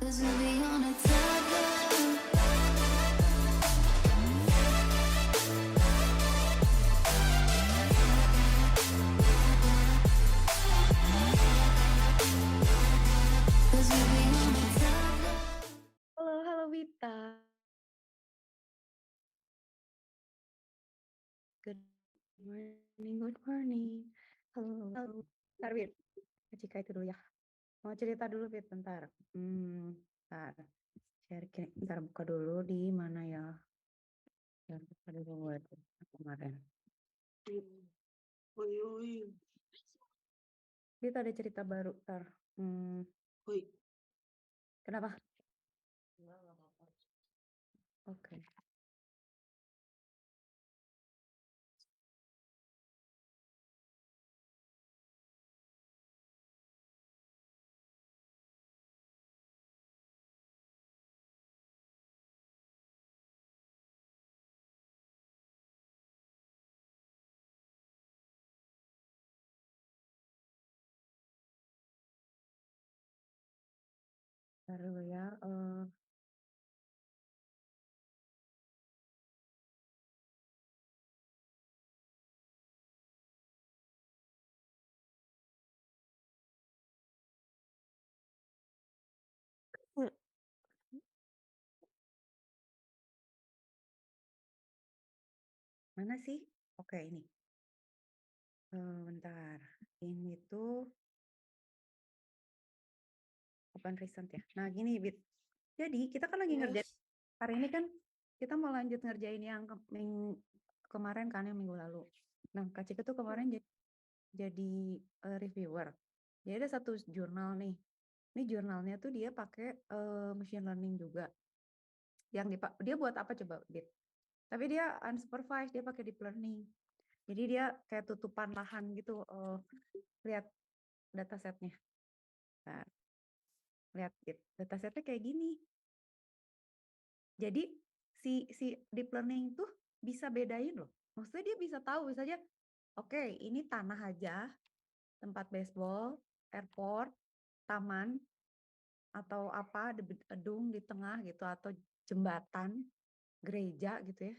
'Cause we'll be on a timeline. 'Cause we'll be on a timeline. Halo halo Wita. Good good morning. Halo halo. Bentar Wit, Cika itu dulu ya. Mau cerita dulu Wit, bentar. Bentar. Bentar buka dulu di mana ya? Bentar buka dulu buat kemarin. Oi, oi, Wit ada cerita baru, bentar. oi. Kenapa? Enggak apa-apa. Oke. Bentar dulu ya. Mana sih? Oke, ini. Bentar. Ini tuh open recent ya. Nah, gini, Wit. Jadi, kita kan lagi ngerjain Yes. hari ini kan kita mau lanjut ngerjain yang kemarin kan yang minggu lalu. Nah, Kak Cika tuh kemarin jadi reviewer. Jadi ada satu jurnal nih. Ini jurnalnya tuh dia pakai machine learning juga. Yang dia buat apa coba, Bit? Tapi dia unsupervised, dia pakai deep learning. Jadi dia kayak tutupan lahan gitu. Lihat datasetnya. Nah, lihat Bit. Datasetnya kayak gini. Jadi si deep learning tuh bisa bedain loh. Maksudnya dia bisa tahu misalnya, oke, ini tanah aja, tempat baseball, airport, taman, atau apa, gedung di tengah gitu, atau jembatan, gereja gitu ya,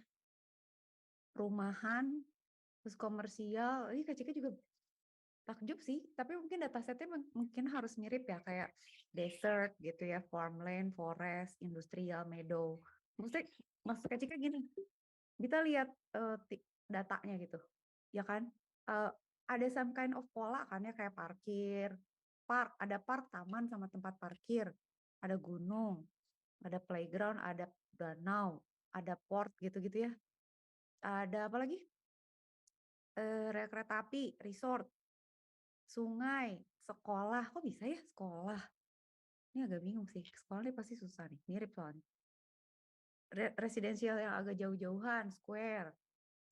rumahan, terus komersial. Ini Kak Cika juga takjub sih, tapi mungkin datasetnya mungkin harus mirip ya, kayak desert gitu ya, farmland, forest, industrial, meadow. Maksud Kak Cika gini, kita lihat datanya gitu, ya kan? Ada some kind of pola kan ya, kayak parkir, ada park, taman sama tempat parkir, ada gunung, ada playground, ada danau, ada port gitu-gitu ya. Ada apa lagi? Rel kereta api, resort, sungai, sekolah. Kok bisa ya sekolah? Ini agak bingung sih. Sekolah ini pasti susah nih, mirip soalnya. Residensial yang agak jauh-jauhan, square,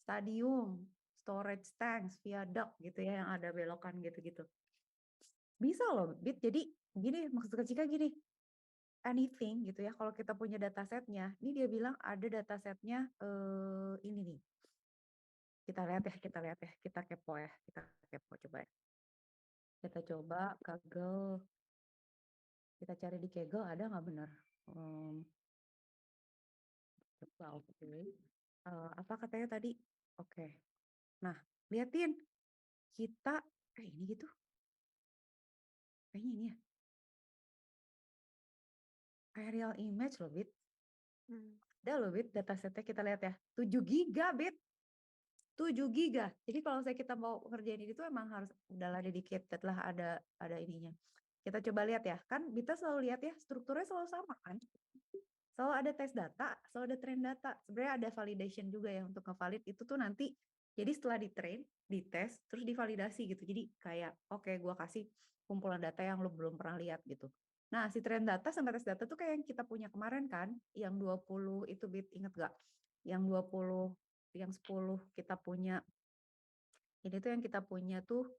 stadium, storage tanks, viaduct gitu ya, yang ada belokan gitu-gitu. Bisa loh, Bit. Jadi gini, maksud Cika gini, anything gitu ya, kalau kita punya datasetnya, ini dia bilang ada datasetnya ini nih. Kita lihat ya, kita kepo ya, kita kepo coba ya. Kita coba Kaggle, kita cari di Kaggle ada nggak bener? Coba oke. Apa katanya tadi? Oke. Nah, liatin kita ini gitu. Kayaknya ini ya. Aerial image loh, Bit. Ada loh, Bit, datasetnya kita lihat ya. 7 giga, Bit. 7 giga. Jadi kalau kita mau ngerjain ini tuh emang harus udahlah dedicated lah, ada ininya. Kita coba lihat ya. Kan kita selalu lihat ya, strukturnya selalu sama kan. Selalu ada tes data, selalu ada train data. Sebenarnya ada validation juga ya untuk ngevalid itu tuh nanti. Jadi setelah di-train, dites, terus divalidasi gitu. Jadi kayak oke, gua kasih kumpulan data yang lo belum pernah lihat gitu. Nah, si train data sama tes data tuh kayak yang kita punya kemarin kan, yang 20 itu, Bit, inget gak? Yang 20, yang 10 kita punya. Ini tuh yang kita punya tuh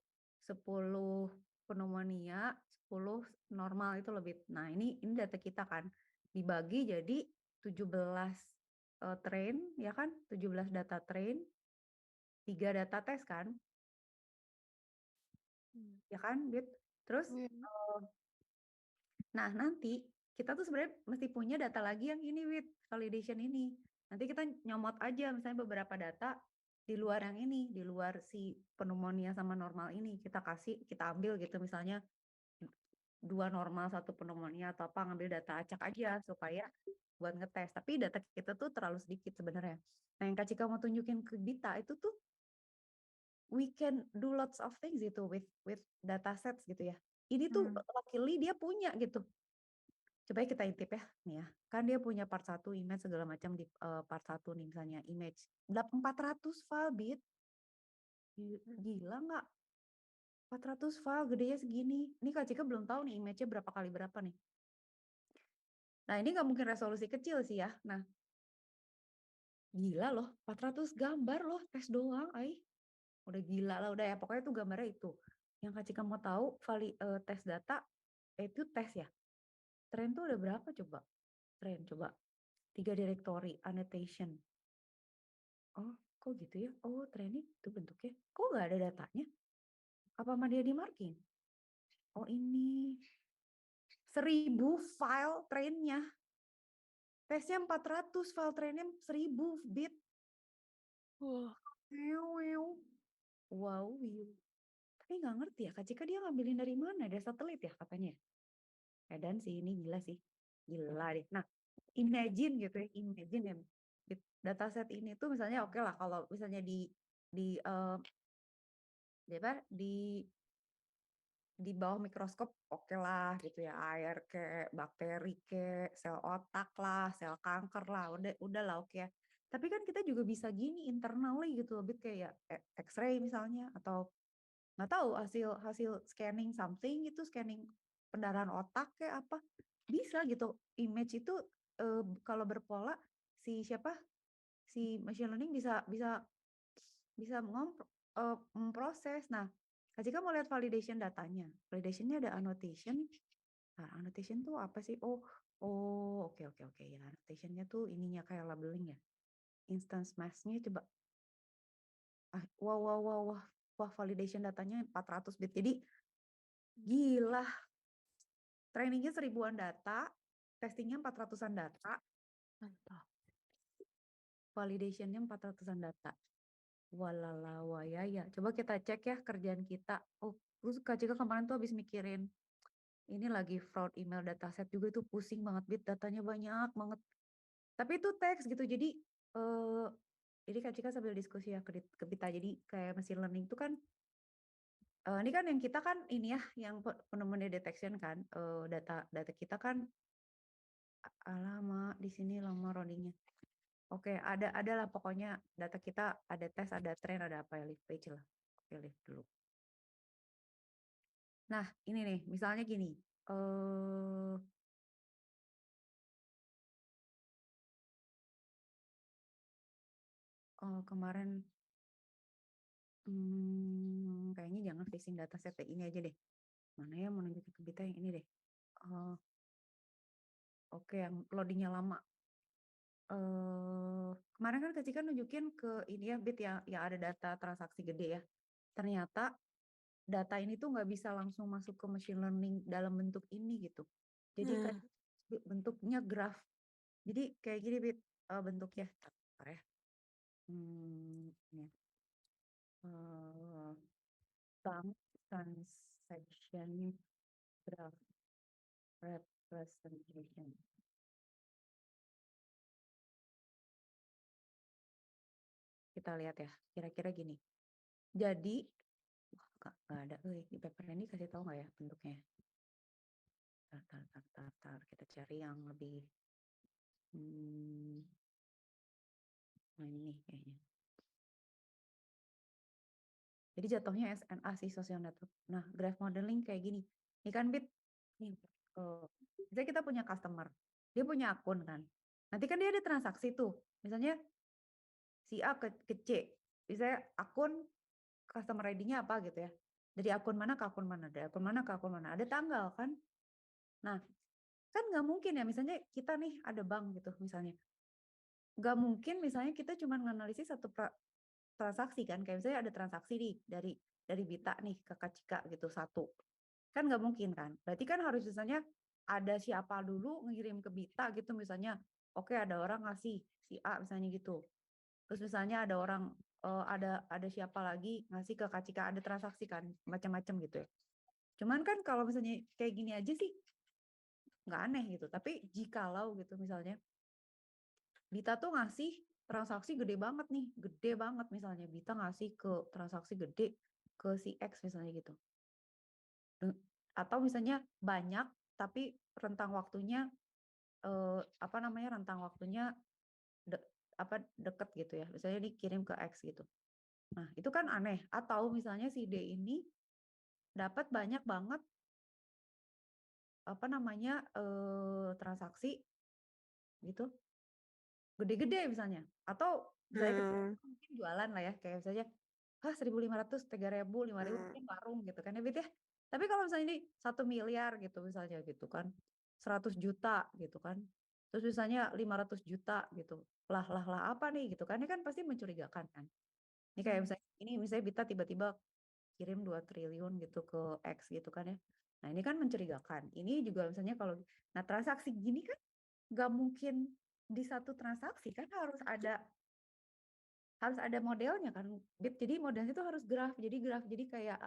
10 pneumonia, 10 normal itu lebih. Nah, ini data kita kan dibagi jadi 17 train ya kan? 17 data train, 3 data tes kan? Ya kan, Bit? Terus nah nanti kita tuh sebenarnya mesti punya data lagi yang ini with validation ini. Nanti kita nyomot aja misalnya beberapa data di luar yang ini, di luar si pneumonia sama normal ini. Kita ambil gitu misalnya 2 normal, 1 pneumonia atau apa, ngambil data acak aja supaya buat ngetes. Tapi data kita tuh terlalu sedikit sebenarnya. Nah, yang Kak Cika mau tunjukin ke Dita itu tuh we can do lots of things gitu with data sets gitu ya. Ini tuh luckily dia punya gitu. Coba kita intip ya, nih ya. Kan dia punya part 1 image segala macam di part 1 nih misalnya image. 400 file bit. Gila nggak? 400 file gedenya segini. Ini Kak Cika belum tahu nih image-nya berapa kali berapa nih. Nah, ini nggak mungkin resolusi kecil sih ya. Nah, gila loh, 400 gambar loh, tes doang, udah gila lah, udah ya. Pokoknya tuh gambarnya itu. Yang Kak Cika mau tahu, tes data, itu tes ya. Tren tuh udah berapa coba? Tren, coba. 3 directory, annotation. Oh, kok gitu ya? Oh, training itu bentuknya. Kok nggak ada datanya? Apa sama dia di marking? Oh, ini 1000 file trainnya. Tesnya 400, file trainnya 1000 bit. Wah. Wow. Tapi nggak ngerti ya, Kak Cika dia ngambilin dari mana? Dari satelit ya katanya. Dan sih, ini gila sih. Gila deh. Nah, imagine gitu ya, imagine ya. Dataset ini tuh misalnya oke lah kalau misalnya di eh, di bawah mikroskop oke lah gitu ya, air ke bakteri ke sel otak lah, sel kanker lah, udah lah oke ya. Tapi kan kita juga bisa gini internally gitu lebih kayak X-ray misalnya, atau nggak tahu hasil scanning something gitu, scanning pendarahan otak kayak apa, bisa gitu. Image itu kalau berpola si machine learning bisa bisa bisa memproses. Nah, Kak Cika mau lihat validation datanya. Validationnya ada annotation. Nah, annotation tuh apa sih? Oke. Ya, annotationnya tuh ininya kayak labeling ya. Instance mask-nya coba. Wah, validation datanya 400 bit. Jadi gila. Trainingnya 1000-an data, testingnya 400-an data, Mantap. validationnya 400-an data. Walalawaya. Coba kita cek ya kerjaan kita. Oh, terus Kak Cika kemarin tuh habis mikirin ini lagi fraud email dataset juga, itu pusing banget bit, datanya banyak banget. Tapi itu teks gitu. Jadi Kak Cika sambil diskusi ya ke Bita. Jadi kayak machine learning itu kan ini kan yang kita kan ini ya yang pneumonia detection kan, data kita kan lama di sini lama loadingnya. Oke, ada lah pokoknya data kita ada tes, ada tren, ada apa ya, live page lah. Oke, live dulu. Nah, ini nih, misalnya gini. Kemarin kayaknya jangan facing dataset ini aja deh. Mana ya mau nunjukin ke kita yang ini deh. Oke, yang loadingnya lama. Kemarin kan Kak Cika nunjukin ke ini ya, bit yang ada data transaksi gede ya. Ternyata data ini tuh nggak bisa langsung masuk ke machine learning dalam bentuk ini gitu. Jadi kayak bentuknya graf. Jadi kayak gini bit bentuknya. Bentar ya. Ini. Bank transaction graph representation. Kita lihat ya, kira-kira gini. Jadi, nggak ada, di paper ini kasih tahu nggak ya bentuknya? Tar, kita cari yang lebih, nah ini kayaknya. Jadi jatuhnya SNA sih, social network. Nah, graph modeling kayak gini. Ini kan bit, nih, misalnya kita punya customer, dia punya akun kan. Nanti kan dia ada transaksi tuh, misalnya si A ke C, misalnya akun customer ID-nya apa gitu ya. Dari akun mana ke akun mana, dari akun mana ke akun mana. Ada tanggal kan. Nah, kan nggak mungkin ya, misalnya kita nih ada bank gitu misalnya. Nggak mungkin misalnya kita cuma menganalisis satu transaksi kan. Kayak misalnya ada transaksi nih dari Bita nih ke Kak Cika gitu, satu. Kan nggak mungkin kan. Berarti kan harus misalnya ada siapa dulu ngirim ke Bita gitu misalnya, oke ada orang ngasih si A misalnya gitu. Terus misalnya ada orang ada siapa lagi ngasih ke Kak Cika, ada transaksi kan macam-macam gitu ya. Cuman kan kalau misalnya kayak gini aja sih nggak aneh gitu. Tapi jikalau gitu misalnya Bita tuh ngasih transaksi gede banget nih, gede banget misalnya Bita ngasih ke transaksi gede ke si X misalnya gitu. Atau misalnya banyak tapi rentang waktunya apa namanya rentang waktunya deket gitu ya. Misalnya dikirim ke X gitu. Nah, itu kan aneh. Atau misalnya si D ini dapat banyak banget apa namanya transaksi gitu gede-gede misalnya atau misalnya kita mungkin jualan lah ya kayak misalnya 1.500 3.000 5.000 mungkin warung gitu kan ya Bet ya. Tapi kalau misalnya ini 1 miliar gitu misalnya gitu kan 100 juta gitu kan terus misalnya 500 juta gitu lah apa nih gitu kan ini kan pasti mencurigakan kan ini kayak misalnya ini misalnya Bita tiba-tiba kirim 2 triliun gitu ke X gitu kan ya. Nah, ini kan mencurigakan. Ini juga misalnya kalau nah transaksi gini kan nggak mungkin di satu transaksi kan harus ada modelnya kan. Jadi modelnya itu harus graf. Jadi graf jadi kayak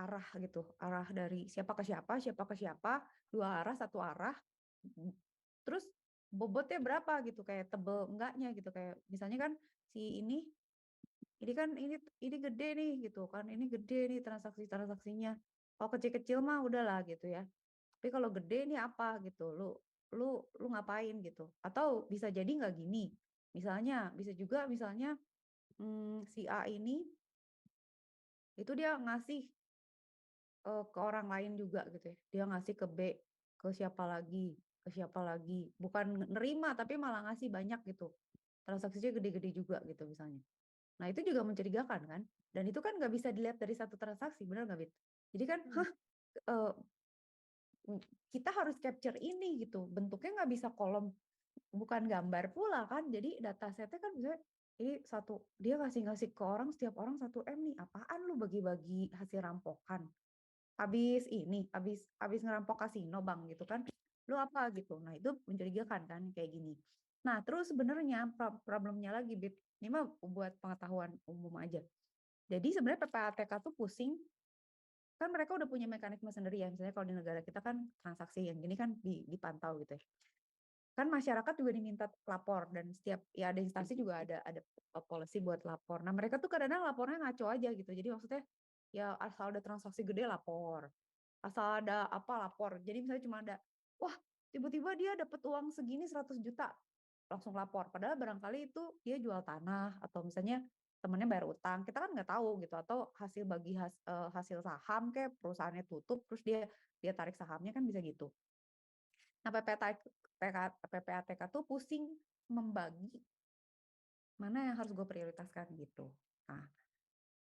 arah gitu, arah dari siapa ke siapa, siapa ke siapa, 2 arah, 1 arah. Terus bobotnya berapa gitu kayak tebel enggaknya gitu kayak misalnya kan si ini kan ini gede nih gitu kan ini gede nih transaksinya kalau kecil-kecil mah udahlah gitu ya tapi kalau gede ini apa gitu lu ngapain gitu atau bisa jadi nggak gini misalnya bisa juga misalnya si A ini itu dia ngasih ke orang lain juga gitu ya dia ngasih ke B ke siapa lagi bukan nerima tapi malah ngasih banyak gitu transaksinya gede-gede juga gitu misalnya. Nah, itu juga mencurigakan kan? Dan itu kan nggak bisa dilihat dari satu transaksi, benar nggak, Bit? Jadi kan, eh, kita harus capture ini gitu. Bentuknya nggak bisa kolom, bukan gambar pula kan. Jadi data setnya kan bisa ini satu, dia ngasih-ngasih ke orang, setiap orang 1 M nih. Apaan lu bagi-bagi hasil rampokan? Habis ngerampok kasino bang gitu kan. Lu apa gitu. Nah, itu mencurigakan kan kayak gini. Nah, terus sebenarnya problemnya lagi, Bit. Ini mah buat pengetahuan umum aja. Jadi sebenarnya PPATK tuh pusing, kan mereka udah punya mekanisme sendiri ya. Misalnya kalau di negara kita kan transaksi yang gini kan dipantau gitu ya. Kan masyarakat juga diminta lapor dan setiap ya ada instansi juga ada policy buat lapor. Nah mereka tuh kadang-kadang lapornya ngaco aja gitu. Jadi maksudnya ya asal ada transaksi gede lapor, asal ada apa lapor. Jadi misalnya cuma ada, wah tiba-tiba dia dapat uang segini 100 juta, langsung lapor. Padahal barangkali itu dia jual tanah atau misalnya temennya bayar utang, kita kan nggak tahu gitu. Atau hasil hasil saham kayak perusahaannya tutup, terus dia tarik sahamnya kan bisa gitu. Nah PPATK tuh pusing membagi mana yang harus gue prioritaskan gitu. Nah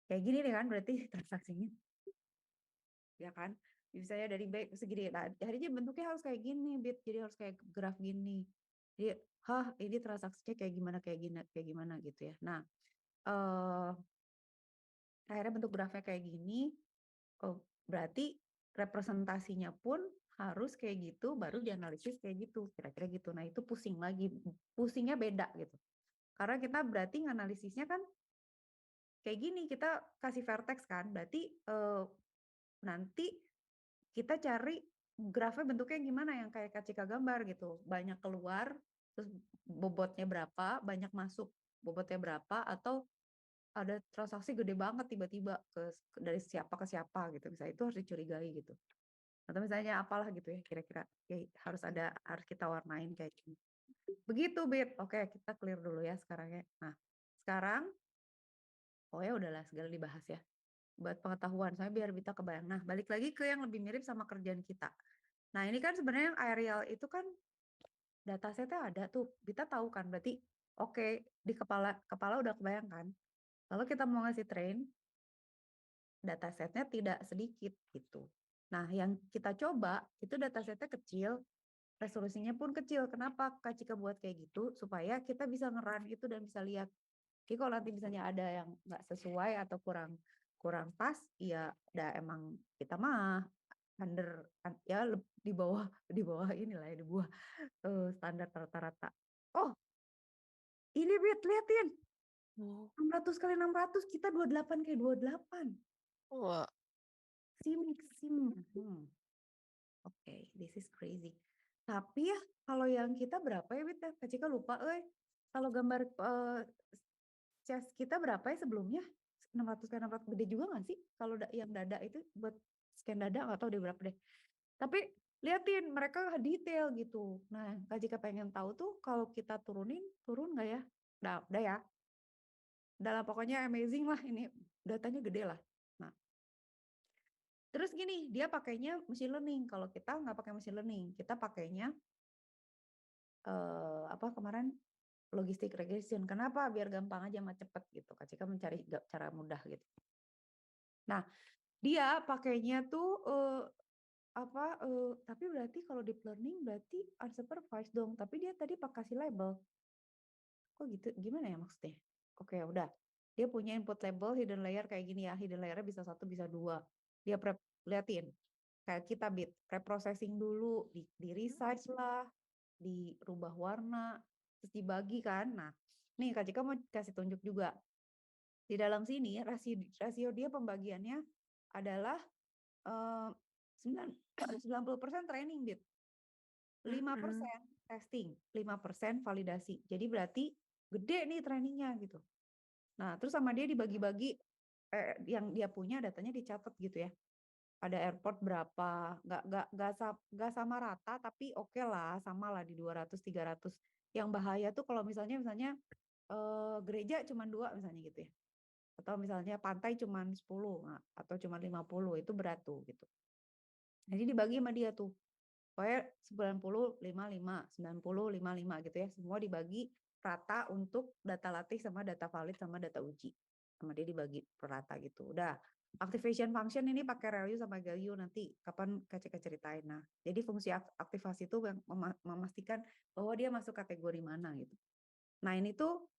kayak gini deh kan berarti transaksinya, ya kan? Misalnya dari baik segini, nah akhirnya bentuknya harus kayak gini, Bit. Jadi harus kayak graf gini. Jadi, ini transaksinya kayak gimana gitu ya. Nah, akhirnya bentuk grafnya kayak gini, berarti representasinya pun harus kayak gitu, baru dianalisis kayak gitu, kira-kira gitu. Nah, itu pusing lagi, pusingnya beda gitu. Karena kita berarti nganalisisnya kan kayak gini, kita kasih vertex kan, berarti nanti kita cari grafnya bentuknya gimana yang kayak Kak gambar gitu. Banyak keluar, terus bobotnya berapa, banyak masuk, bobotnya berapa, atau ada transaksi gede banget tiba-tiba dari siapa ke siapa gitu. Misalnya itu harus dicurigai gitu. Atau misalnya apalah gitu ya kira-kira. Ya, harus kita warnain kayak gini. Begitu, Bit. Oke, kita clear dulu ya sekarang ya. Nah, sekarang oh ya udahlah segala dibahas ya. Buat pengetahuan, saya biar kita kebayang. Nah, balik lagi ke yang lebih mirip sama kerjaan kita. Nah, ini kan sebenarnya yang aerial itu kan datasetnya ada tuh. Kita tahu kan, berarti oke, di kepala udah kebayang kan. Lalu kita mau ngasih train, datasetnya tidak sedikit gitu. Nah, yang kita coba itu datasetnya kecil, resolusinya pun kecil. Kenapa Kak Cika buat kayak gitu? Supaya kita bisa ngeran itu dan bisa lihat. Jadi kalau nanti misalnya ada yang nggak sesuai atau kurang pas, ya udah emang kita mah ya di bawah inilah ya, di bawah standar rata-rata. Oh, ini Bit, liatin. Oh, 600 kali 600 kita 28 kayak 28. wah. Sim. Oke, this is crazy. Tapi ya kalau yang kita berapa ya Bit ya? Kak Cika lupa Kalau gambar chest kita berapa ya sebelumnya? 600 kali 600 gede juga nggak sih? Kalau yang dada itu buat scan dada nggak tahu deh berapa deh. Tapi liatin mereka detail gitu. Nah, Kak Cika pengen tahu tuh kalau kita turun nggak ya? Udah ya. Dalam pokoknya amazing lah ini, datanya gede lah. Nah, terus gini, dia pakainya machine learning. Kalau kita nggak pakai machine learning, kita pakainya kemarin logistic regression. Kenapa? Biar gampang aja sama cepet gitu. Kak Cika mencari cara mudah gitu. Nah, dia pakainya tuh tapi berarti kalau deep learning berarti unsupervised dong. Tapi dia tadi pakai kasih label. Kok gitu? Gimana ya maksudnya? Oke, udah. Dia punya input label hidden layer kayak gini ya. Hidden layer bisa 1, bisa 2. Dia liatin. Kayak kita Bit, preprocessing dulu, di resize lah, dirubah warna, terus dibagi kan. Nah, nih Kak Cika mau kasih tunjuk juga. Di dalam sini rasio dia pembagiannya adalah 90% training Bit. 5% testing, 5% validasi. Jadi berarti gede nih trainingnya gitu. Nah, terus sama dia dibagi-bagi yang dia punya datanya dicatat gitu ya. Ada airport berapa, nggak sama rata tapi oke lah, sama lah di 200 300. Yang bahaya tuh kalau misalnya gereja cuma 2 misalnya gitu ya. Atau misalnya pantai cuma 10 atau cuma 50 itu berat tuh gitu. Jadi dibagi sama dia tuh. Pokoknya 90 55, 90 55 gitu ya. Semua dibagi rata untuk data latih sama data valid sama data uji. Sama dia dibagi per rata gitu. Udah. Activation function ini pakai ReLU sama GALU nanti kapan Kak Cika ceritain. Nah, jadi fungsi aktivasi itu yang memastikan bahwa dia masuk kategori mana gitu. Nah, ini tuh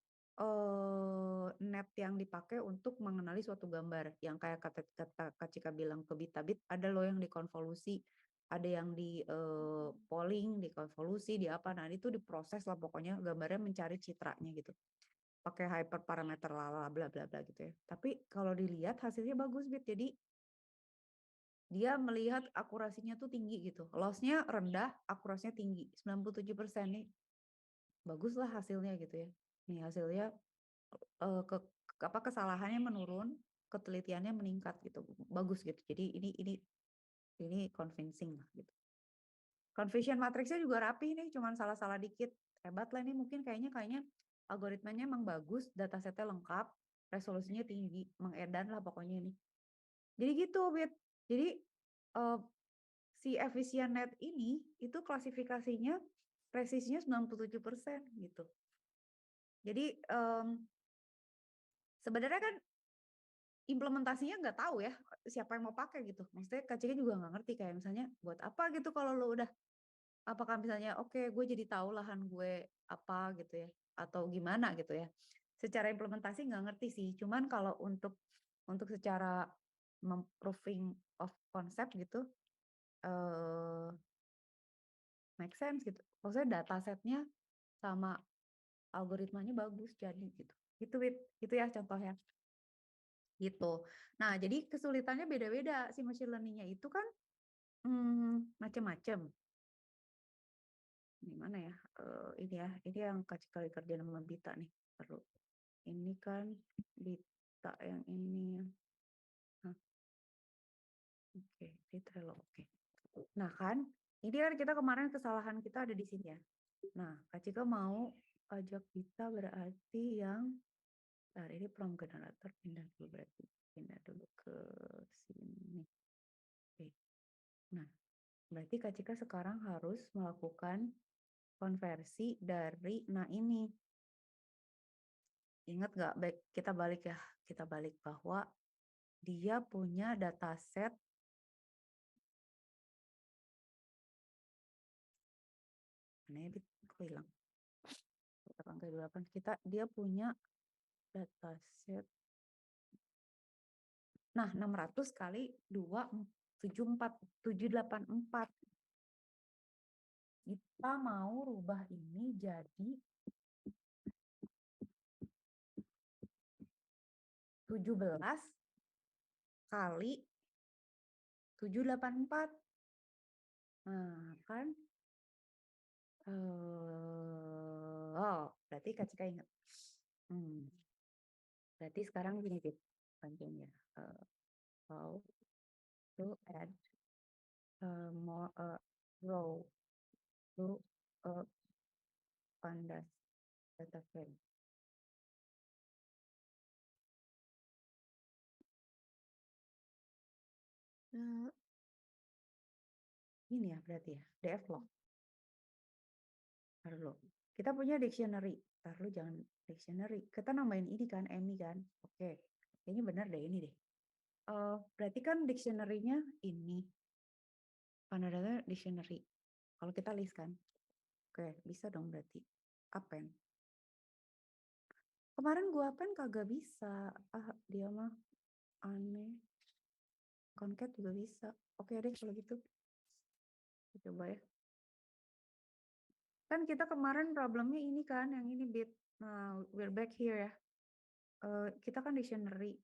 net yang dipakai untuk mengenali suatu gambar yang kayak kata Kak Cika bilang ke Bitabit, ada loh yang dikonvolusi, ada yang di polling, dikonvolusi, di apa. Nah, itu diproses lah pokoknya gambarnya mencari citranya gitu. Pakai hyperparameter bla bla bla gitu ya. Tapi kalau dilihat hasilnya bagus Bit. Jadi dia melihat akurasinya tuh tinggi gitu. Loss-nya rendah, akurasinya tinggi. 97% nih. Bagus lah hasilnya gitu ya. Nih hasilnya kesalahannya menurun, ketelitiannya meningkat gitu. Bagus gitu. Jadi ini convincing lah gitu. Confusion matrixnya juga rapi nih, cuman salah-salah dikit. Hebat lah ini mungkin kayaknya algoritmanya emang bagus, datasetnya lengkap, resolusinya tinggi, mengedan lah pokoknya ini. Jadi gitu, Bit. Jadi si efficient net ini itu klasifikasinya presisinya 97% gitu. Jadi sebenarnya kan implementasinya nggak tahu ya siapa yang mau pakai gitu. Maksudnya Kak Cika juga nggak ngerti kayak misalnya buat apa gitu kalau lo udah apakah misalnya oke gue jadi tahu lahan gue apa gitu ya atau gimana gitu ya. Secara implementasi nggak ngerti sih. Cuman kalau untuk secara proving of concept gitu make sense gitu. Maksudnya datasetnya sama algoritmanya bagus jadi gitu. Itu ya contohnya. Gitu. Nah, jadi kesulitannya beda-beda si machine learning-nya itu kan macam-macam. Gimana ya? Ini yang kali kerja sama Bita nih. Perlu. Ini kan Bita yang ini. Nah, oke, di Trello. Oke. Nah, kan ini kan kita kemarin kesalahan kita ada di sini ya. Nah, Kak Cika mau ajak Bita berarti yang ini from generator pindah dulu berarti. Pindah dulu ke sini. Oke. Nah, berarti Kak Cika sekarang harus melakukan konversi dari, nah ini. Ingat nggak, kita balik bahwa dia punya dataset. Mana ya, kok hilang? Dia punya dataset. Nah, 600 kali 2, 784. Kita mau rubah ini jadi 17 kali 784. Nah, kan? Berarti Kak Cika ingat. Berarti sekarang gini, Bit. Panjangnya. How to add more row to a pandas data frame. Ini ya berarti ya, df log. Taruh dulu. Kita punya dictionary. Taruh dulu, jangan dictionary. Kita nambahin ini kan, Emi kan. Oke, kayaknya benar deh ini deh. Berarti kan dictionary-nya ini. Panada dictionary. Kalau kita list kan. Oke, bisa dong berarti. Append. Kemarin gua append kagak bisa. Dia mah aneh. Concat juga bisa. Oke deh kalau gitu. Kita coba ya. Kan kita kemarin problemnya ini kan, yang ini Bit. Nah, we're back here ya. Kita kan dictionary.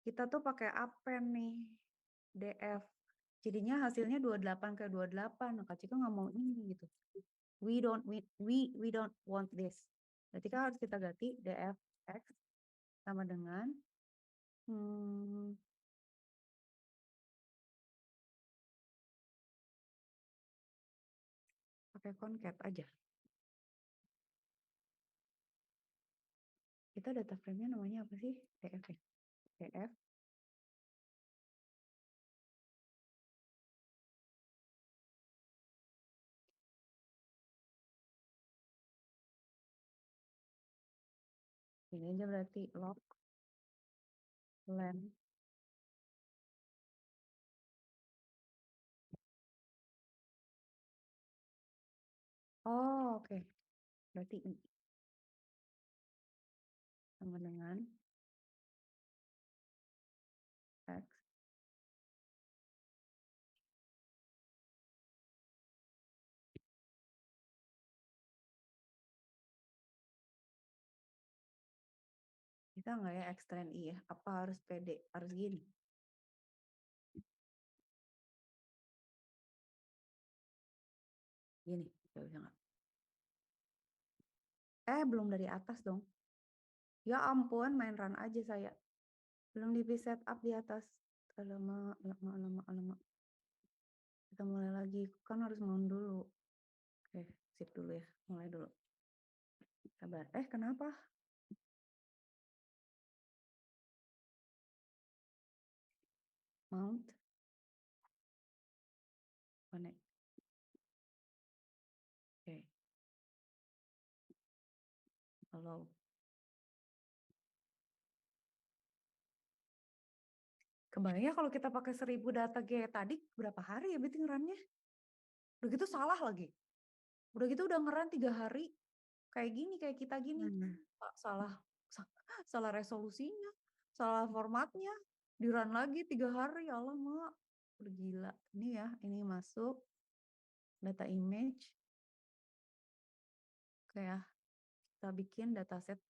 Kita tuh pakai append nih. DF. Jadinya hasilnya 28 ke 28. Nah, Kak Cika nggak mau ini gitu. We don't want this. Berarti kan harus kita ganti DF X sama dengan pakai concat aja. Kita data frame-nya namanya apa sih? DF ya. DF ini aja berarti log len. Oh, oke. Berarti I sama dengan X. Bisa nggak ya X tran I ya? Apa harus PD? Harus gini? Gini, bisa nggak? Belum dari atas dong. Ya ampun, main run aja saya. Belum di set up di atas. Alamak. Kita mulai lagi. Kan harus mount dulu. Oke, sip dulu ya. Mulai dulu. Sabar. Kenapa? Mount. Connect. Oke. Allow. Kebayang kalau kita pakai 1000 data kayak tadi, berapa hari ya bikin run-nya? Udah gitu salah lagi. Udah gitu udah ngeran 3 hari. Kayak gini, kayak kita gini. Salah resolusinya, salah formatnya. Di run lagi 3 hari, alamak. Udah gila. Ini ya, ini masuk. Data image. Kayak kita bikin dataset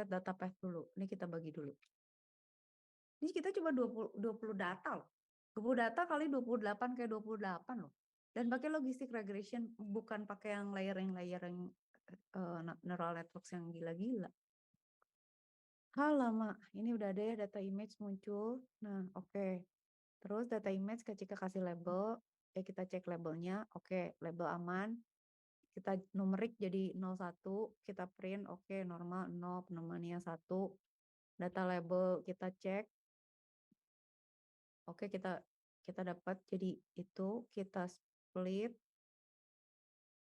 data path dulu. Ini kita bagi dulu. Ini kita coba 20 data loh. 20 data kali 28 kayak 28 loh. Dan pakai logistic regression, bukan pakai yang layering neural networks yang gila-gila. Lama, ini udah ada ya data image muncul. Nah, oke. Terus data image ketika kasih label, kita cek labelnya. Oke, label aman. Kita numerik jadi 01, kita print, oke, normal 0, pneumonia 1. Data label kita cek. Oke, kita dapat jadi itu, kita split.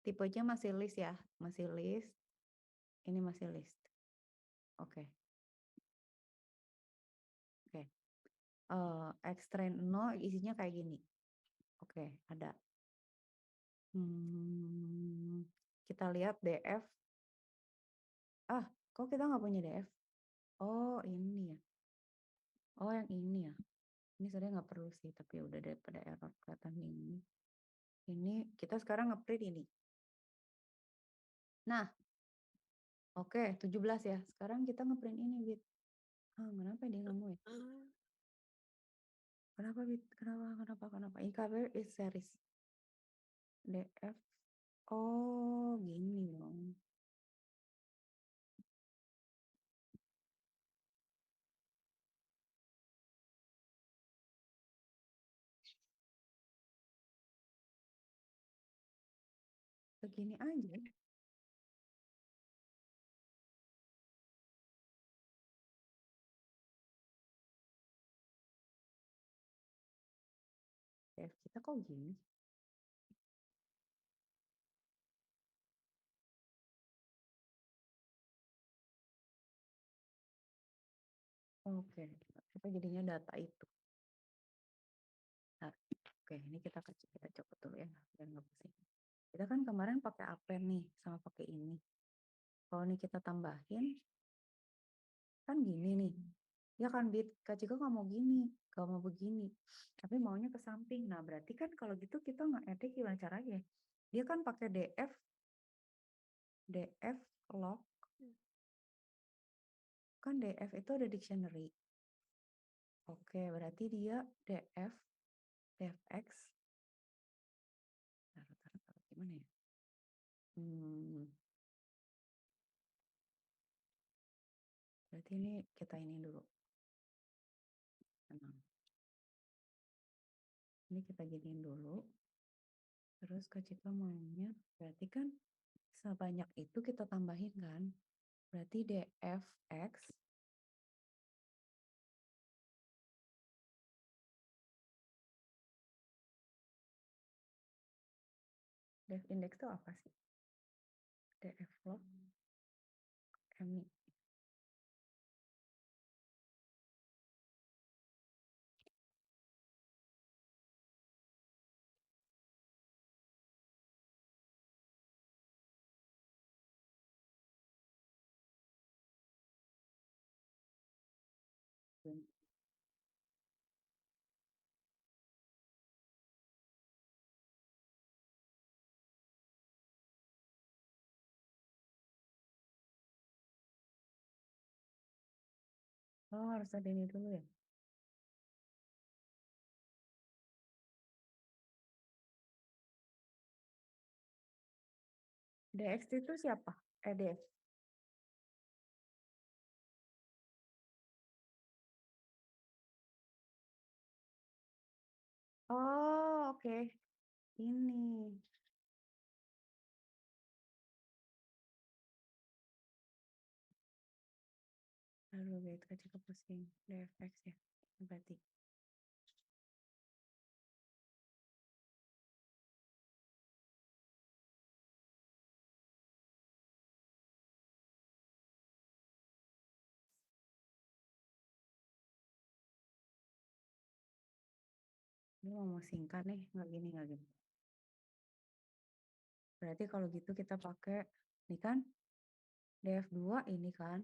Tipenya masih list ya, masih list. Ini masih list. Oke. X-train 0 isinya kayak gini. Oke, ada. Kita lihat DF. Kok kita nggak punya DF? Oh, ini ya. Oh, yang ini ya. Ini sebenarnya nggak perlu sih, tapi udah daripada error kelihatan ini. Ini kita sekarang ngeprint ini. Nah, oke 17 ya. Sekarang kita ngeprint ini, Bit. Kenapa dia nggak mau ya? Ah, Kenapa, Bit? Kenapa? Ini cover is series. DF. Oh, gini dong. Begini aja. DF kita kok gini? Oke, kita jadinya data itu. Nah, oke, ini kita coba dulu ya, biar nggak pusing. Kita kan kemarin pakai append nih, sama pakai ini. Kalau nih kita tambahin, kan gini nih. Ya kan, Bit, Kak Ciko nggak mau gini, nggak mau begini. Tapi maunya ke samping. Nah, berarti kan kalau gitu kita nge-edit gimana caranya? Dia kan pakai DF log. Kan DF itu ada dictionary. Oke, berarti dia DFX. Taruh, gimana ya? Berarti ini kita ini dulu. Tenang. Ini kita giniin dulu. Terus Kak Cika maunya, berarti kan sebanyak itu kita tambahin kan. Berarti DFX def index itu apa sih? DF log MI. Oh, harus ada ini dulu ya. DX itu siapa? DF. Oh, oke. Ini. Lalu wait, Kak Cika pusing. DFX ya. Berarti. Ini mau singkat nih, nggak gini. Berarti kalau gitu kita pakai, ini kan DF2 ini kan.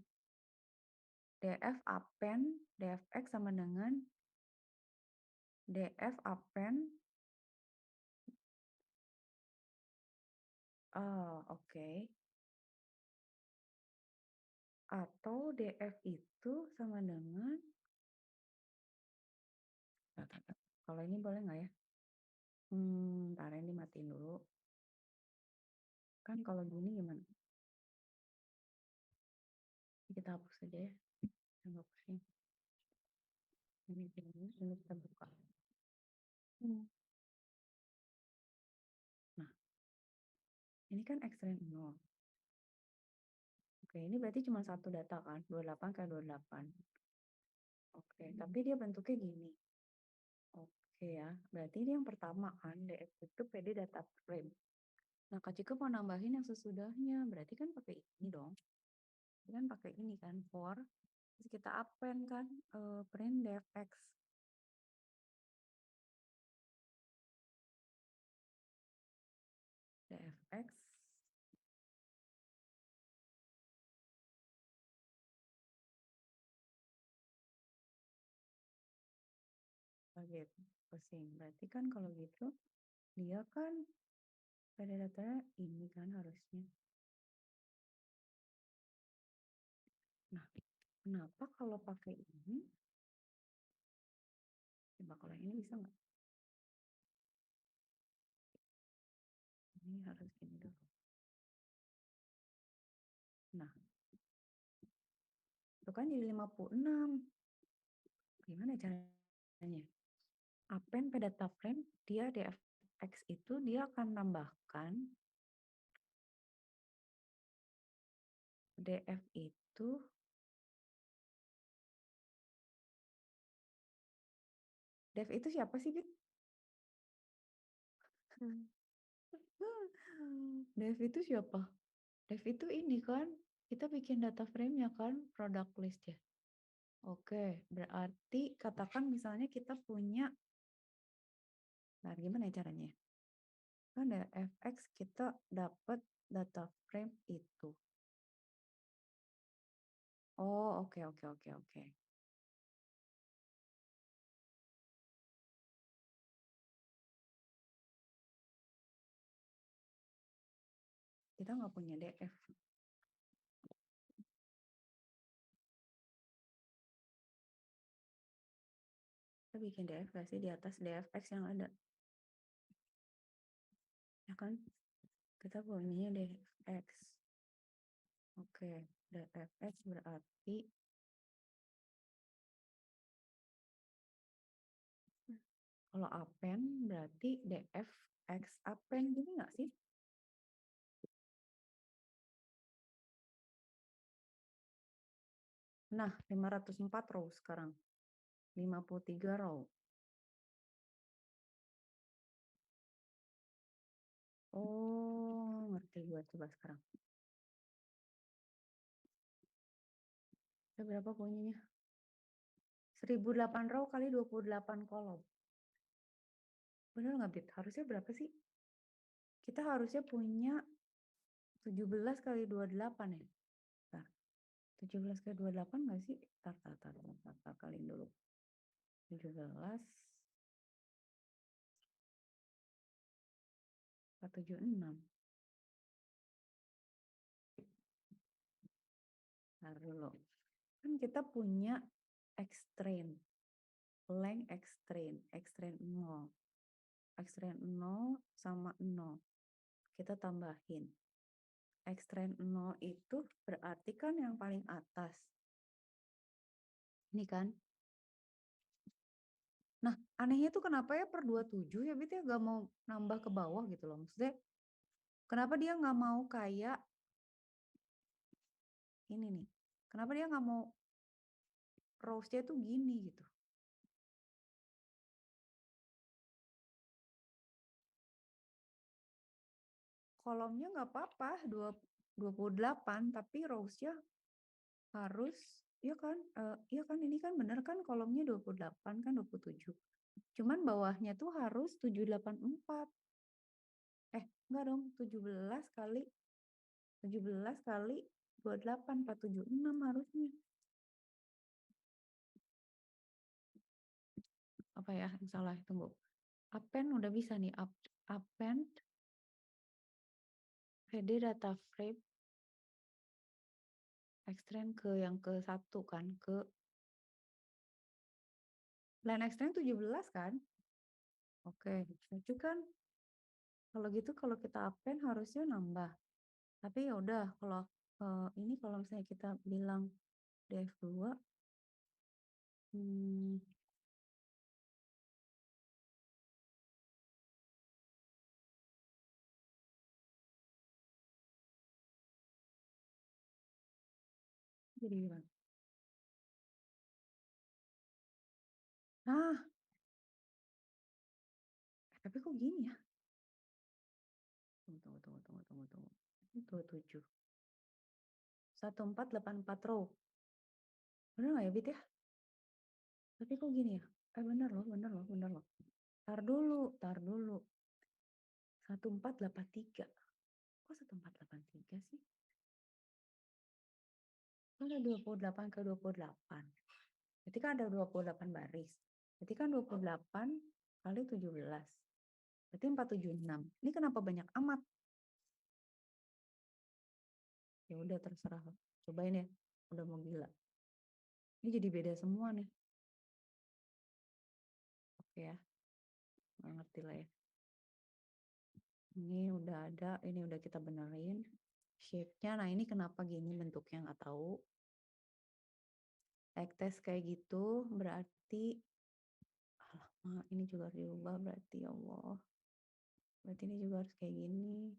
DF append, DFX sama dengan DF append. Oh, oke. Atau DF itu sama dengan, kalau ini boleh nggak ya? Ntar ini matiin dulu. Kan kalau gini gimana? Kita hapus aja ya. Nggak pusing. Ini kita buka. Nah, ini kan extreme 0. Oke, ini berarti cuma satu data kan? 28 kayak 28. Oke, tapi dia bentuknya gini. Oke ya, berarti ini yang pertama kan, DF itu PD data frame. Nah, Kak Cika mau nambahin yang sesudahnya, berarti kan pakai ini dong. Kan pakai ini kan, for. Terus kita append kan, print DFX. DFX. Wait, pusing. Berarti kan kalau gitu dia kan pada datanya ini kan harusnya. Nah, kenapa kalau pakai ini? Coba kalau ini bisa nggak? Ini harus gini dulu. Nah, itu kan jadi 56. Gimana caranya? Append pada data frame, dia dfx itu dia akan tambahkan df itu def itu siapa sih, Bit? Dev itu siapa? Dev itu ini kan, kita bikin data frame-nya kan, product list ya. Oke, berarti katakan misalnya kita punya, nah gimana ya caranya? Kan ada fx kita dapat data frame itu. Oh, oke, oke, oke, oke. Kita nggak punya df. Kita bikin df nggak sih di atas dfx yang ada? Ya kan? Kita punya dfx. Oke, dfx berarti kalau append berarti dfx append gini nggak sih? Nah, 504 row sekarang. 53 row. Oh, ngerti gue coba sekarang. Ada berapa bunyinya? 1008 row kali 28 kolom. Bener nggak, Bit? Harusnya berapa sih? Kita harusnya punya 17 kali 28 ya? Bentar. 17 kali 28 nggak sih? Tar, kaliin dulu. 17 476. Ntar dulu. Kan kita punya extrain, length extrain 0. Extrain 0 sama 0. Kita tambahin. Extrain 0 itu berarti kan yang paling atas. Ini kan. Nah, anehnya tuh kenapa ya per 27 ya, Bit ya gak mau nambah ke bawah gitu loh. Maksudnya, kenapa dia nggak mau kayak ini nih. Kenapa dia nggak mau rows-nya tuh gini gitu. Kolomnya nggak apa-apa, 28, tapi rows-nya harus, ya kan, iya kan ini kan bener kan kolomnya 28 kan 27. Cuman bawahnya tuh harus 784. Enggak dong, 17 kali 28 476 harusnya. Apa ya yang salah? Tunggu. Append udah bisa nih, append pd data frame extend ke yang ke satu kan, ke line extend 17 kan? Oke, lucu kan? Kalau gitu kalau kita append harusnya nambah. Tapi ya udah kalau ini kalau misalnya kita bilang df2 jadi gimana? Ah, tapi kok gini ya? Tunggu. Ini 27. 1484 row. Bener nggak ya, Bit ya? Tapi kok gini ya? Bener loh. Tar dulu. 1483. Kok 1483 sih? Kan ada 28 ke 28. Berarti kan ada 28 baris. Berarti kan 28 kali 17. Berarti 476. Ini kenapa banyak amat? Ya udah terserah. Cobain ya. Udah mau gila. Ini jadi beda semua nih. Oke ya. Nggak ngerti lah ya. Ini udah ada. Ini udah kita benerin. Shape-nya. Nah ini kenapa gini bentuknya nggak tahu. Egg test kayak gitu. Berarti. Alamak. Ini juga harus diubah berarti ya Allah. Berarti ini juga harus kayak gini.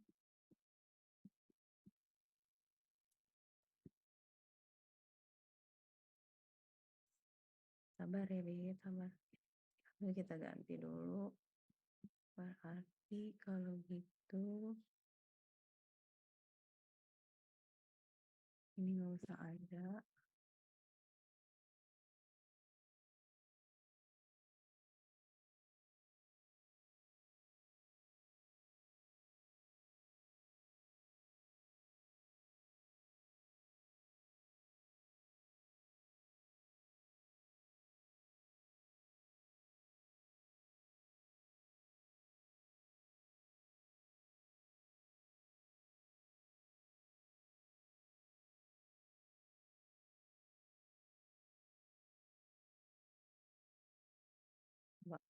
Sabar ya, Bit. Sabar. Ini kita ganti dulu. Berarti kalau gitu. Ini nggak usah ada. Coba.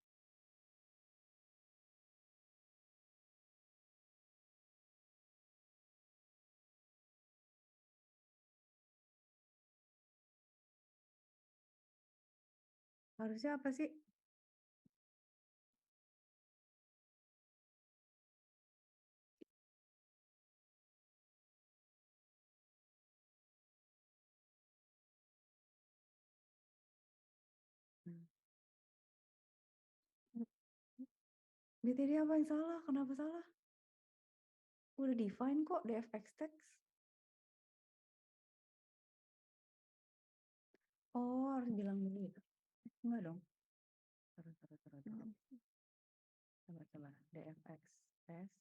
Harusnya apa sih? Hmm. BTD apa yang salah? Kenapa salah? Udah define kok DFX text. Oh, harus bilang dulu ya. Enggak dong. Terus. Coba. DFX test.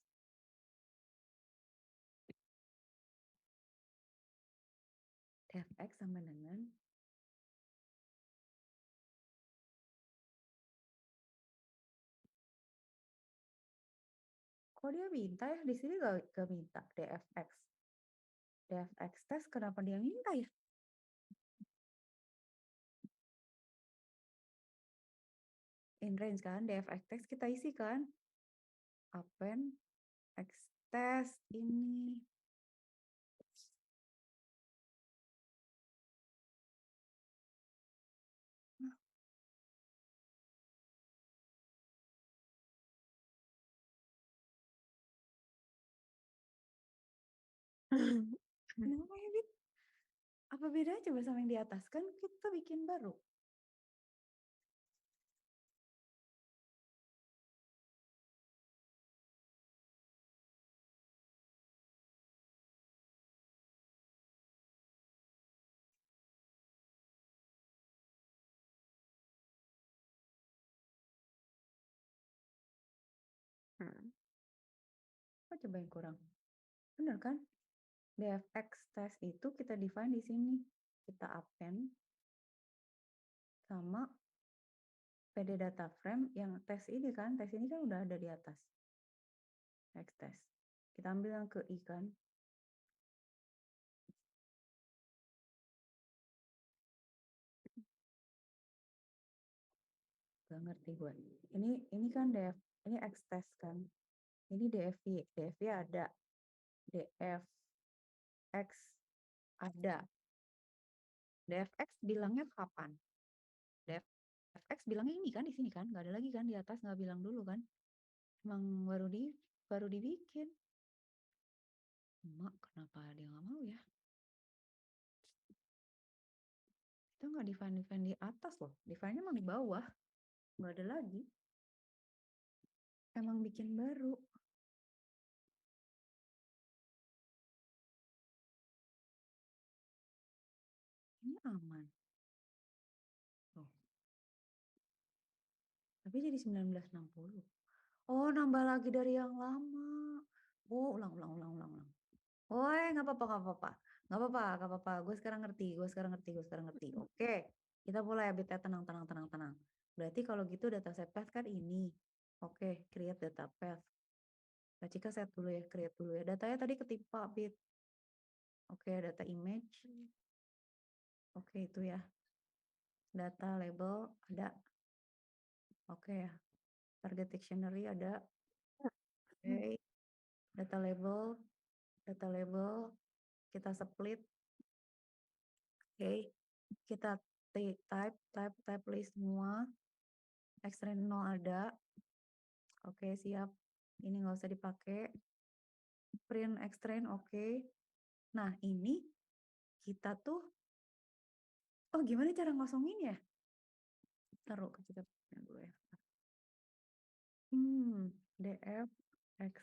DFX sama dengan kok dia minta ya? Di sini gak minta DFX. DFX test kenapa dia minta ya? In range kan, DFX text kita isi kan? Append X test ini. Kenapa ya, Bit? Apa bedanya coba sama yang di atas? Kan kita bikin baru. Apa coba yang kurang? Bener kan? DFX test itu kita define di sini. Kita append sama PD data frame yang tes ini kan. Tes ini kan udah ada di atas. X test. Kita ambil yang ke I kan. Gak ngerti gue. Ini kan DF, ini X test kan. Ini DFY. DFY ada. DFX ada. DFX bilangnya kapan? DFX bilangnya ini kan di sini kan, nggak ada lagi kan di atas, nggak bilang dulu kan? Emang baru dibikin. Mak, kenapa dia nggak mau ya? Kita nggak define di atas loh, define-nya emang di bawah, nggak ada lagi. Emang bikin baru. Ini aman. Tuh. Tapi jadi 1960. Oh, nambah lagi dari yang lama. Oh, ulang. Woi, nggak apa-apa. Nggak apa-apa. Gue sekarang ngerti. Oke, kita mulai, Bit, ya. Tenang. Berarti kalau gitu dataset path kan ini. Oke, create data path. Kak Cika set dulu ya, create dulu ya. Datanya tadi ketimpa bit. Oke, data image. Oke, itu ya. Data label ada. Oke ya. Target dictionary ada. Oke. Data label. Data label. Kita split. Oke. Kita type list semua. Extract 0 ada. Oke, siap. Ini nggak usah dipakai. Print extract, oke. Nah, ini kita tuh, oh gimana cara ngosongin ya? Taruh kita dulu ya. df x.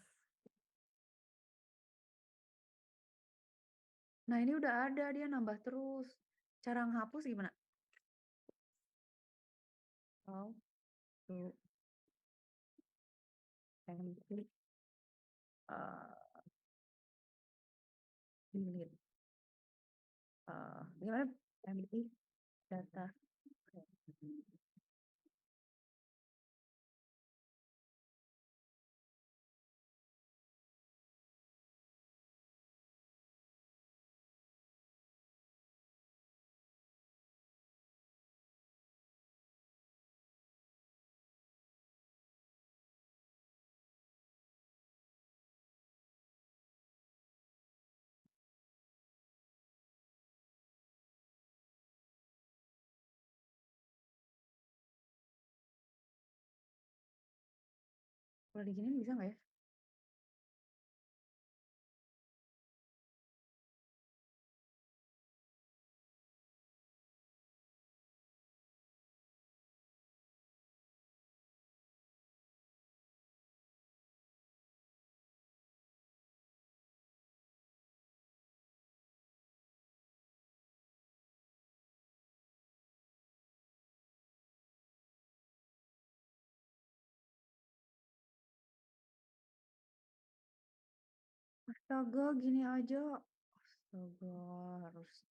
Nah, ini udah ada, dia nambah terus. Cara menghapus gimana? How to empty delete. Gimana? Empty data. Kalau diginin bisa nggak ya? Astaga, gini aja. Astaga, harus.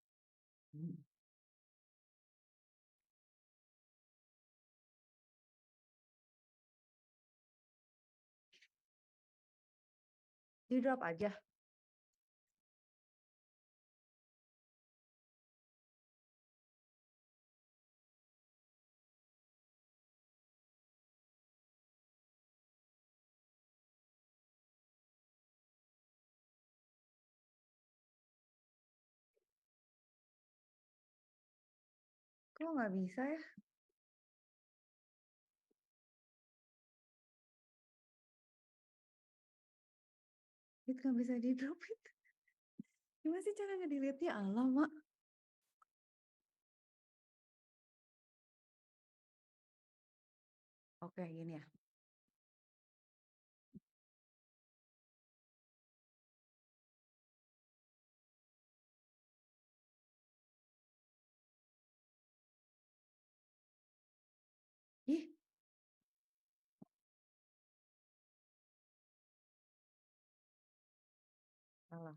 Di drop aja. Kok nggak bisa ya? Itu nggak bisa di drop itu. Gimana sih cara ngedelete-nya? Alamak. Oke, gini ya. Ih, salah.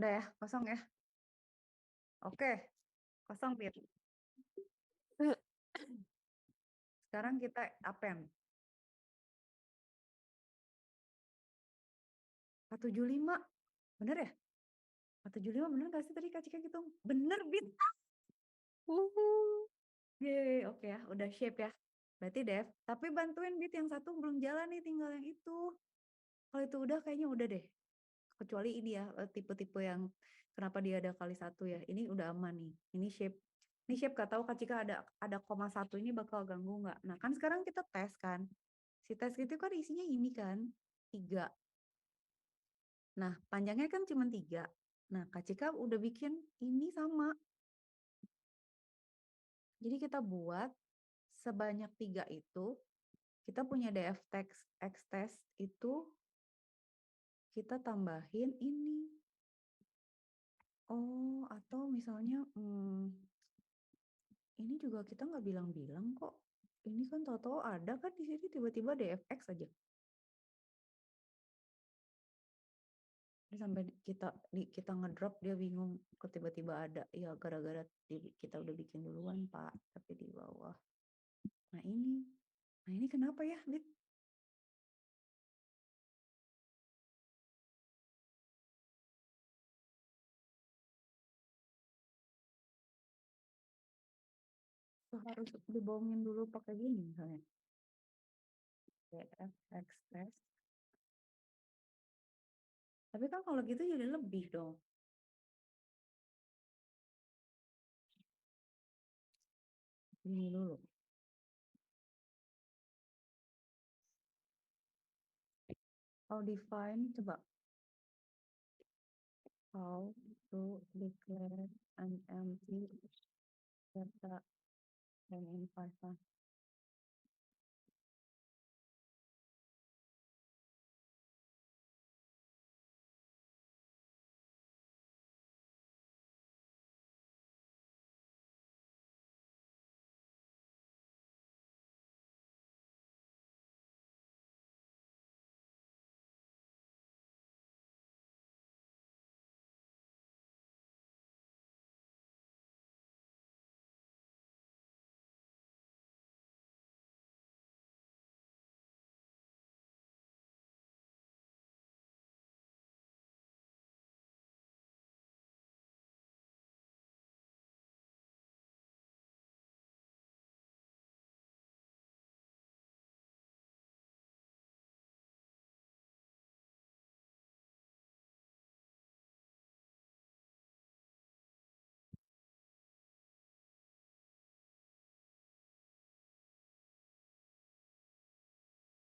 Udah ya, kosong ya. Oke, kosong Pit. Sekarang kita append. 475. Bener ya? 475 bener gak sih tadi Kak Cika gitu? Bener, Bit. Yeay, oke ya, udah shape ya. Berarti Dev, tapi bantuin Bit yang satu belum jalan nih, tinggal yang itu. Kalau itu udah kayaknya udah deh. Kecuali ini ya, tipe-tipe yang kenapa dia ada kali satu ya. Ini udah aman nih. Ini shape. Ini shape gak tahu Kak Cika ada koma satu ini bakal ganggu nggak? Nah kan sekarang kita tes kan. Si tes itu kan isinya ini kan, 3. Nah, panjangnya kan cuma 3. Nah, Kak Cika udah bikin ini sama. Jadi kita buat sebanyak 3 itu, kita punya df text x test itu kita tambahin ini. Oh, atau misalnya ini juga kita nggak bilang-bilang kok. Ini kan tahu-tahu ada kan di sini tiba-tiba dfx aja. Dia sampai kita ngedrop dia bingung kok tiba-tiba ada. Ya gara-gara kita udah bikin duluan, Pak, tapi di bawah. Nah ini kenapa ya, Bit? Harus dibohongin dulu pakai gini misalnya. DF express. Tapi kan kalau gitu jadi lebih dong. Ini dulu. How define, coba. How to declare an empty data frame in Python.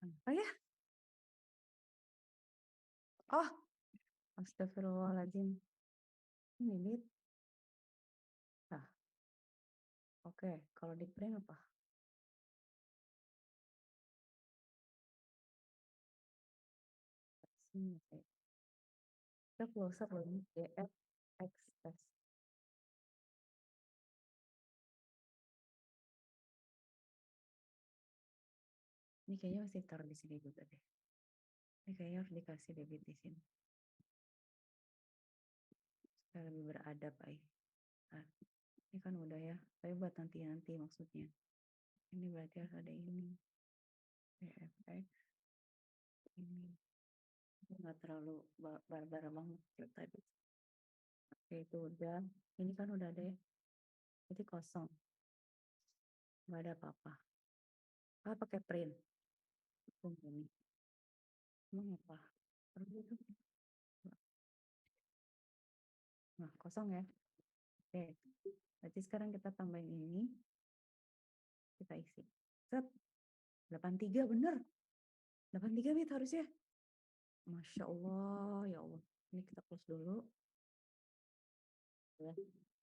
Apa ya? Oh, astagfirullahaladzim. Ini Bit. Nah, oke. Kalau di print apa? Sini saya. Kita close up loh ini. DF express. Ini kayaknya masih taruh di sini juga deh. Ini kayaknya harus dikasih debit di sini. Supaya lebih beradab, Ay. Nah, ini kan udah ya. Tapi buat nanti-nanti maksudnya. Ini berarti harus ada ini. DFX. Ini. Nggak terlalu barbar banget kayak tadi. Oke, itu udah. Ini kan udah ada ya. Jadi kosong. Nggak ada apa-apa. Ah, pakai print. Ini. Emang apa? Terus itu. Nah, kosong ya. Oke. Berarti sekarang kita tambahin ini. Kita isi. Set. 83 bener. 83 Bit harusnya. Masya Allah. Ya Allah. Ini kita close dulu. Ya.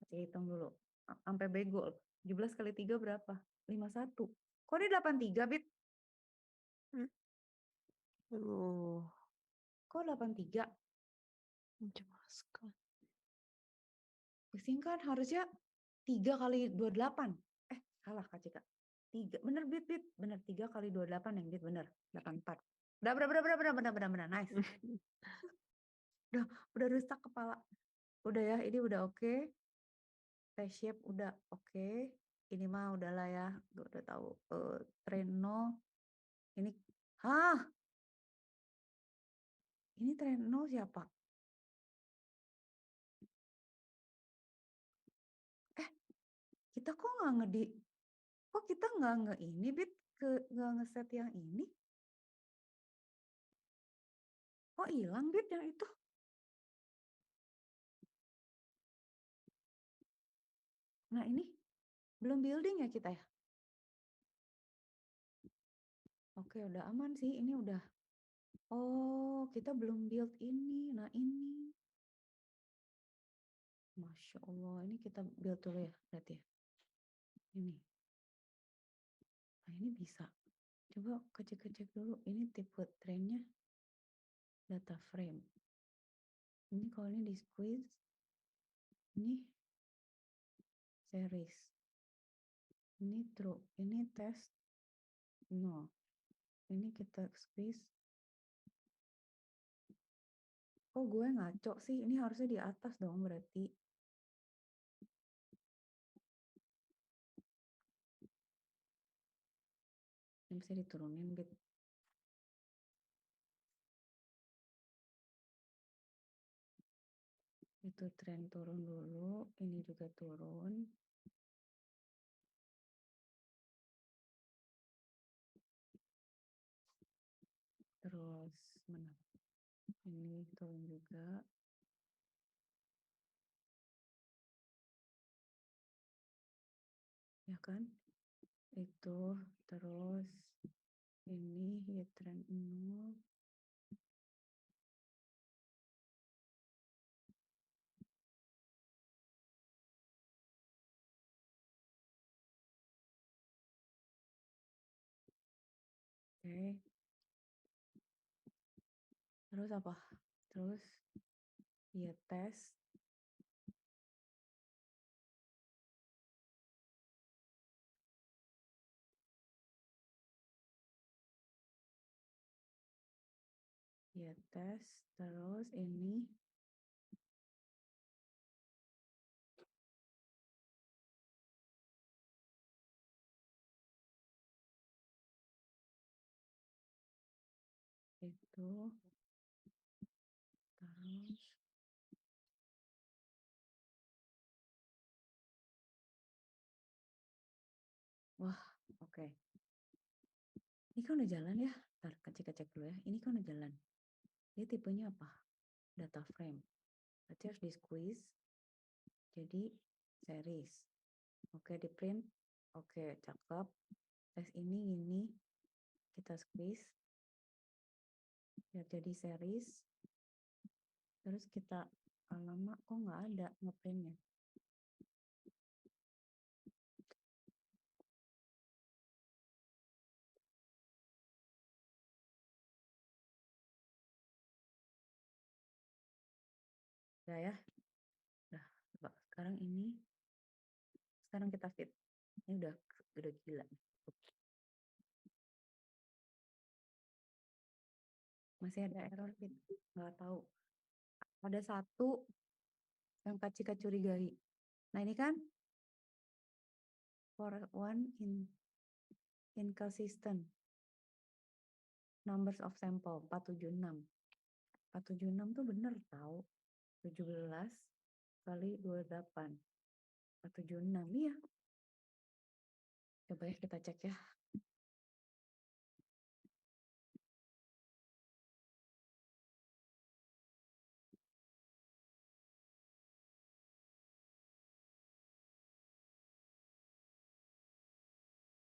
Kita hitung dulu. Sampai bego. 17 kali 3 berapa? 51. Kok ini 83 Bit? Aduh, Kok 83? mencemaskan. Pusing kan harusnya 3 kali 28. Salah Kak Cika. 3. Bener Bit. Bener 3 kali 28 yang Bit. Bener. 84. Bener. Nice. Udah rusak kepala. Udah ya. Ini udah oke. Face shape udah oke. Ini mah udahlah ya. Gue udah tahu. Treno. Ini. Hah? Ini Treno siapa? Kita kok nggak kok kita nggak ini Bit nggak ngeset yang ini? Kok hilang Bit yang itu? Nah ini belum building ya kita ya? Oke udah aman sih ini udah. Oh kita belum build ini. Nah ini. Masya Allah ini kita build dulu ya berarti ya. Ini. Nah ini bisa. Coba kecek dulu. Ini tipe trennya data frame. Ini kalau ini di squeeze. Ini series. Ini true. Ini test. No. Ini kita squeeze. Oh, gue ngaco sih. Ini harusnya di atas dong berarti. Ini bisa diturunin, Bit. Itu tren turun dulu. Ini juga turun. Terus mana? Ini turun juga. Ya kan? Itu terus ini ya tren 0. Oke. Terus apa? Terus ya tes. Ya tes. Terus ini. Itu. Terus. Wah, oke. Ini kan udah jalan ya. Ntar cek dulu ya. Ini kan udah jalan. Dia tipenya apa? Data frame. Berarti harus di squeeze. Jadi series. Oke, di print. Oke, cakep. Tes ini kita squeeze. Biar jadi series. Terus kita alamak kok nggak ada ngeprintnya. Udah ya. Udah. Coba sekarang ini. Sekarang kita fit. Ini udah gila. Masih ada error fit. Nggak tahu. Ada satu yang Kak Cika curigai. Nah ini kan for one inconsistent numbers of sample 476. 476 tuh bener tahu. 17 kali 28. 476 iya. Coba ya kita cek ya.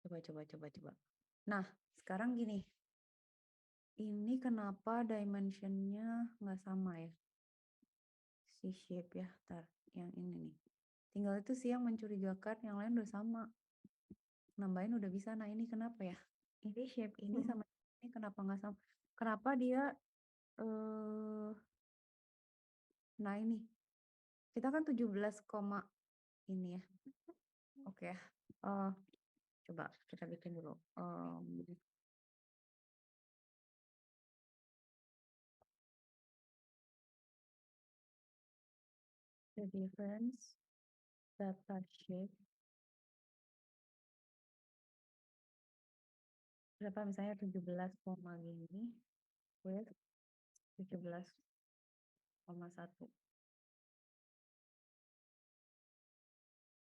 Coba. Nah, sekarang gini. Ini kenapa dimensionnya nggak sama ya? Si shape ya, tar yang ini nih. Tinggal itu sih yang mencurigakan, yang lain udah sama. Nambahin udah bisa. Nah ini kenapa ya? Ini shape ini sama ini kenapa nggak sama? Kenapa dia nah ini kita kan 17, ini ya. Oke ya. Coba kita bikin dulu. The difference data shape berapa misalnya 17, gini with 17,1.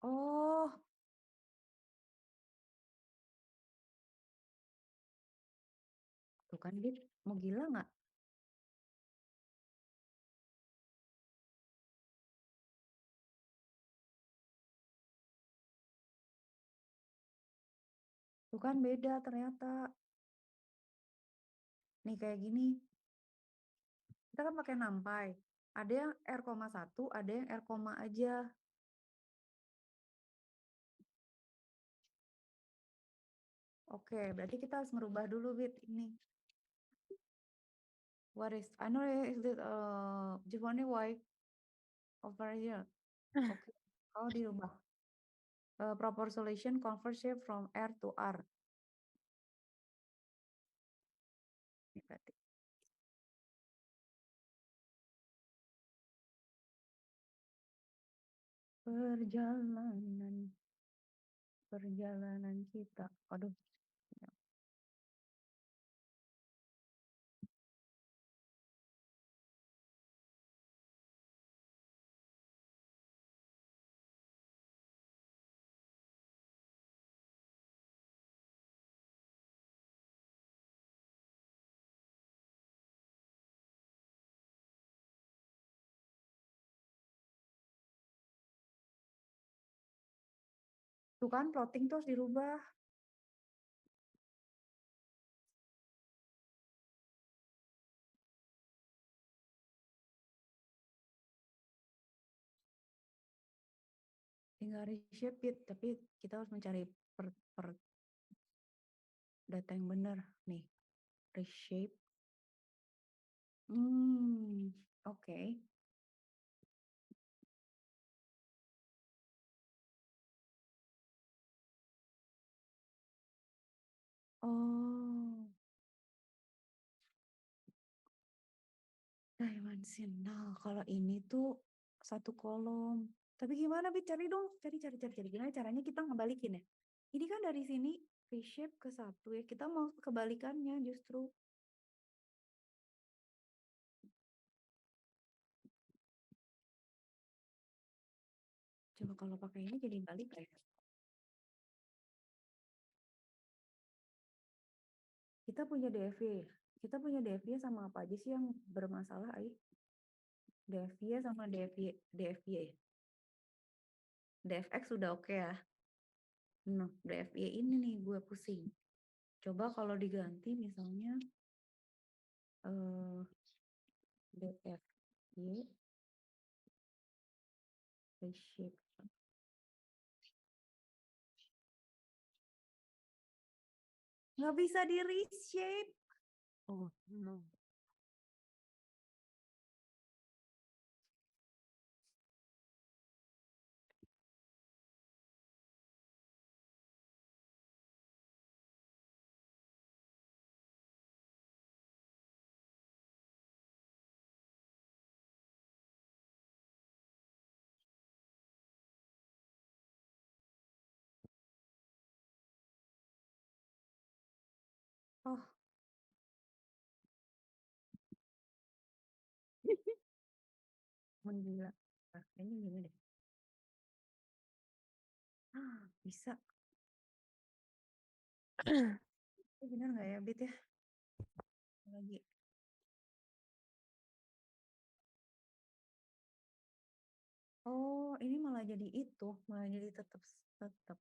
Oh, tuh kan dia mau gila nggak? Tuh kan beda ternyata. Nih kayak gini. Kita kan pakai NumPy. Ada yang R,1, ada yang R, aja. Oke, berarti kita harus merubah dulu bit ini. What is? I know is it just wondering why over here. Oke, kalau dirubah. Proportion convert shape from R to R. Ini berarti. perjalanan kita. Aduh. Tuh kan plotting terus dirubah. Tinggal reshape it, tapi kita harus mencari per data yang benar nih. Reshape. Oke. Oh. Dimension. Nah, kalau ini tuh satu kolom. Tapi gimana, Bit? Cari dong. Cari. Gimana caranya kita ngebalikin ya? Ini kan dari sini reshape ke satu ya. Kita mau kebalikannya justru. Coba kalau pakai ini jadi balik ya. Kita punya DFY. Kita punya DFY sama apa aja sih yang bermasalah, Ai? DFY sama DFY. DFX sudah oke ya. Nah, DFY ini nih gue pusing. Coba kalau diganti misalnya DFY reshape. Nggak bisa di reshape. Oh, no. Oh. Menggila. Nah, kayaknya gini deh. Bisa. Benar nggak ya, Bit ya? Lagi. Oh, ini malah jadi itu, malah jadi tetap.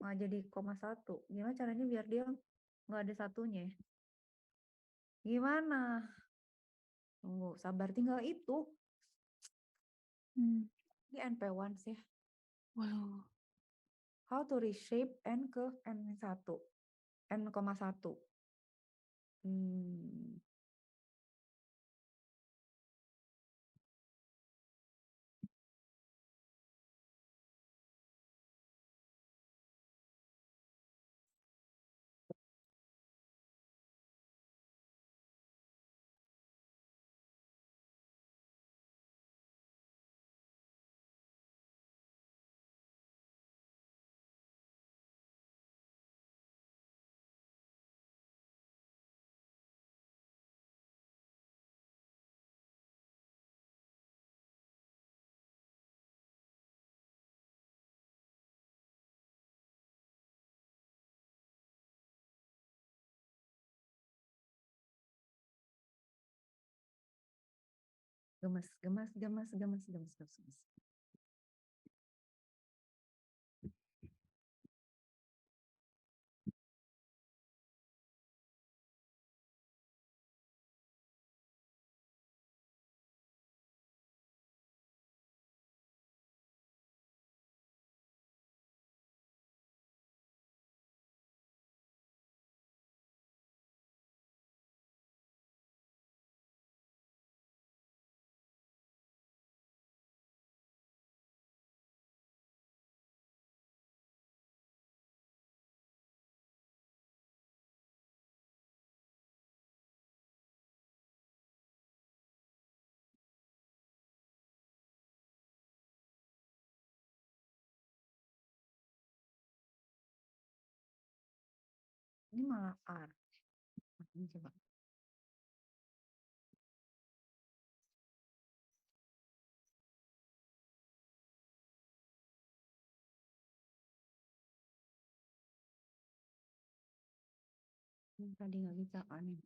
Malah jadi koma satu. Gimana caranya biar dia nggak ada satunya? Gimana? Tunggu, sabar tinggal itu. Ini NP1 sih. Wow. How to reshape N ke N1. N,1. Gemes. Ini malah R. Ini coba. Tadi nggak bisa aneh.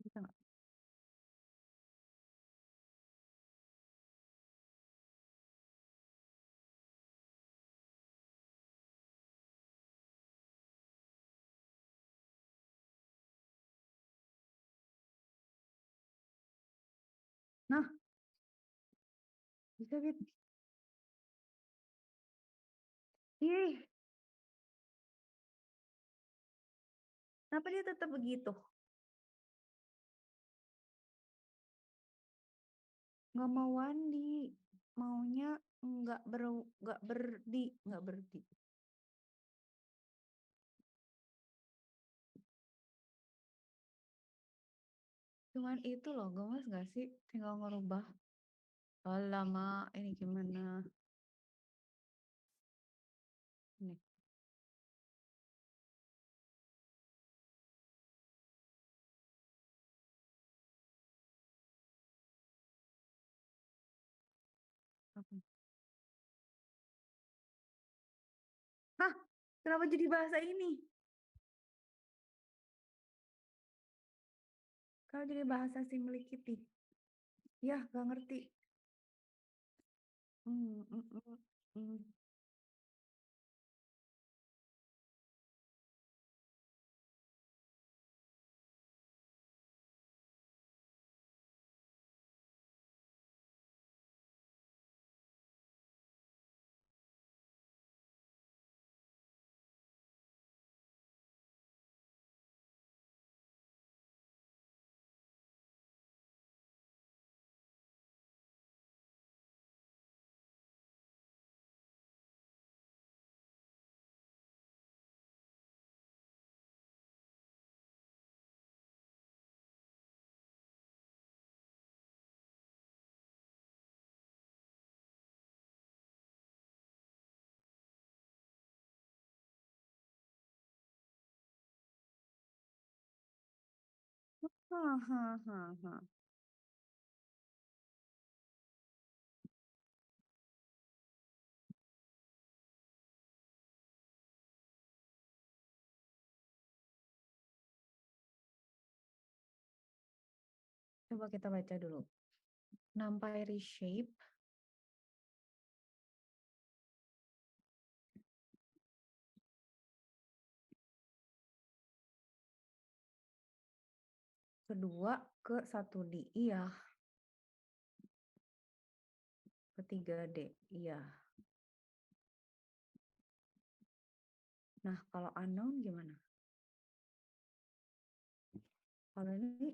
Bisa nggak? Nah, bisa Bit. Ih, kenapa dia tetap begitu? Nggak mau Wandi, maunya nggak berdi. Cuman itu loh, gemes gak sih? Tinggal ngerubah. Lama ini gimana? Nih. Apa? Hah? Kenapa jadi bahasa ini? Kalau jadi bahasa Simply Kitty. Ya, gak ngerti. Hmm, hmm, hmm, hmm. Hahaha. Coba kita baca dulu. Nampai reshape. Kedua ke 1D. Iya. Ketiga D. Iya. Nah, kalau unknown gimana? Kalau ini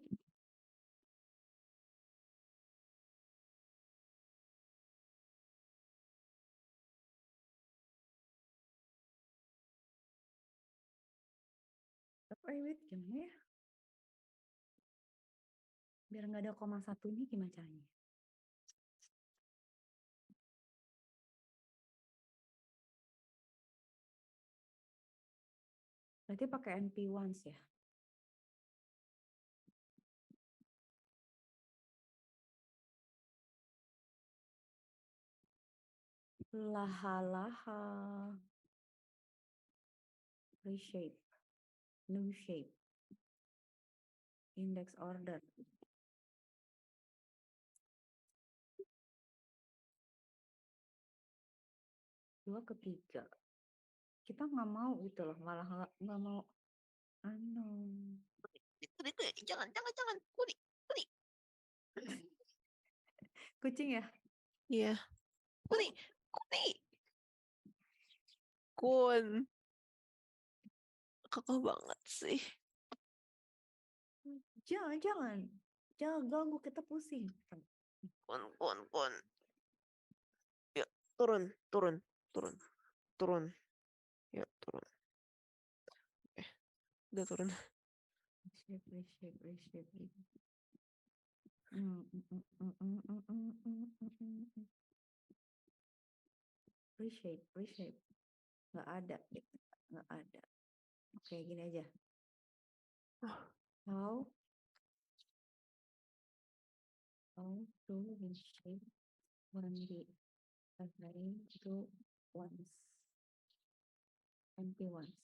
wait, gimana ya? Biar nggak ada koma satunya gimana caranya? Berarti pakai NP once ya? Laha-laha. Reshape. New shape. Index order. Dua ketiga. Kita nggak mau gitu loh, malah nggak mau unknown. Jangan, kuli. Kucing ya? Iya. Kuni, Kuni. Kun. Kakak banget sih. Jangan ganggu, kita pusing. Kun. Yuk, turun. Yuk, turun. Udah turun. Reshape. Reshape. Nggak ada. Oke, gini aja. How to reshape when the referring to once empty once.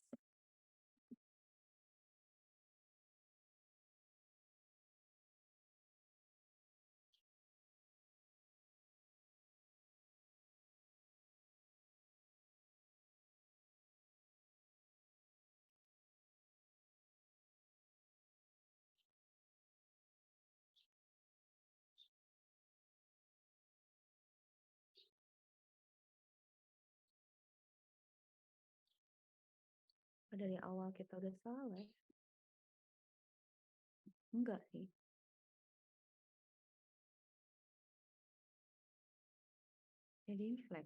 Dari awal kita udah salah ya? Enggak sih. Jadi flat.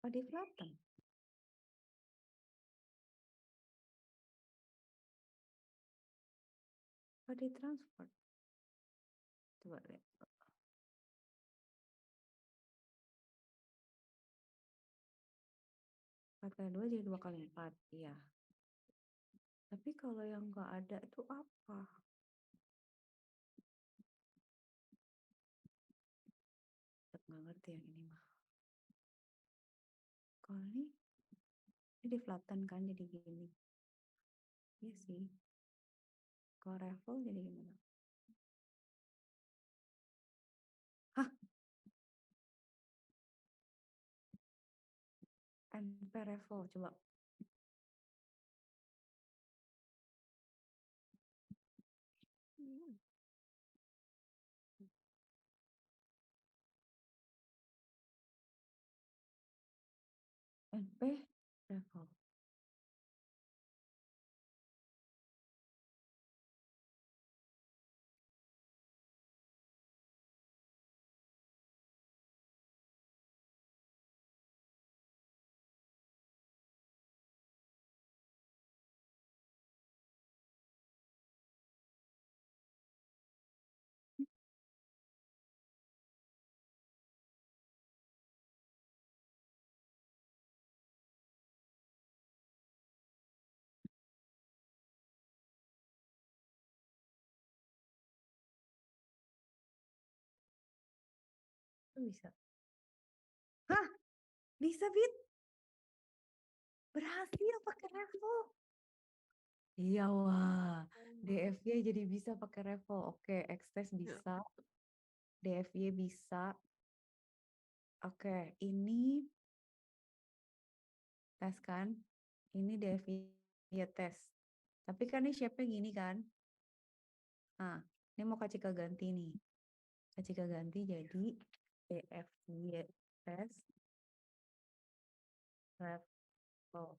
Oh, di flatten. Oh, di transfer. Coba lihat. Kali 2 jadi 2 kali 4. Iya. Tapi kalau yang nggak ada itu apa? Nggak ngerti yang ini mah. Kalau ini di flatten kan jadi gini. Iya sih. Kalau raffle jadi gimana? Hah? MP raffle coba. MP raffle. Itu bisa. Hah? Bisa, Bit? Berhasil pakai raffle. Iya, wah. DFY jadi bisa pakai raffle. Oke, X-Test bisa. DFY bisa. Oke, ini tes kan? Ini DFY tes. Tapi kan ini shape-nya gini kan? Nah, ini mau kasih ganti nih. Kasih ganti jadi DFY tes raffle.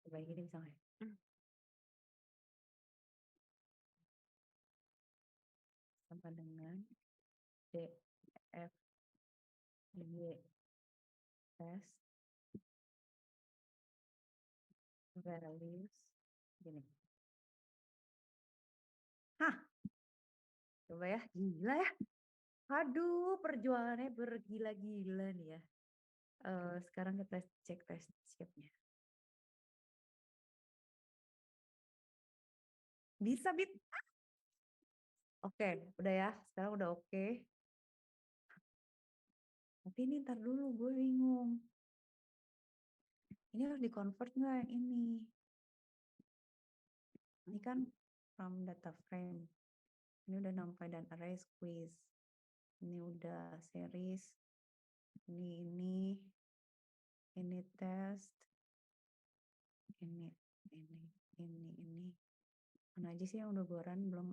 Coba gini bisa nggak ya? Sama dengan DFY tes values gini. Hah, coba ya, gila ya. Aduh, perjuangannya bergila-gila nih ya. Sekarang kita cek tes shape-nya. Bisa, Bit. Oke, udah ya. Sekarang udah oke. Tapi ini ntar dulu, gue bingung. Ini harus di-convert nggak yang ini? Ini kan from data frame. Ini udah numpy dan array squeeze. Ini udah series. Ini test. Ini. Mana aja sih yang udah gue run? Belum,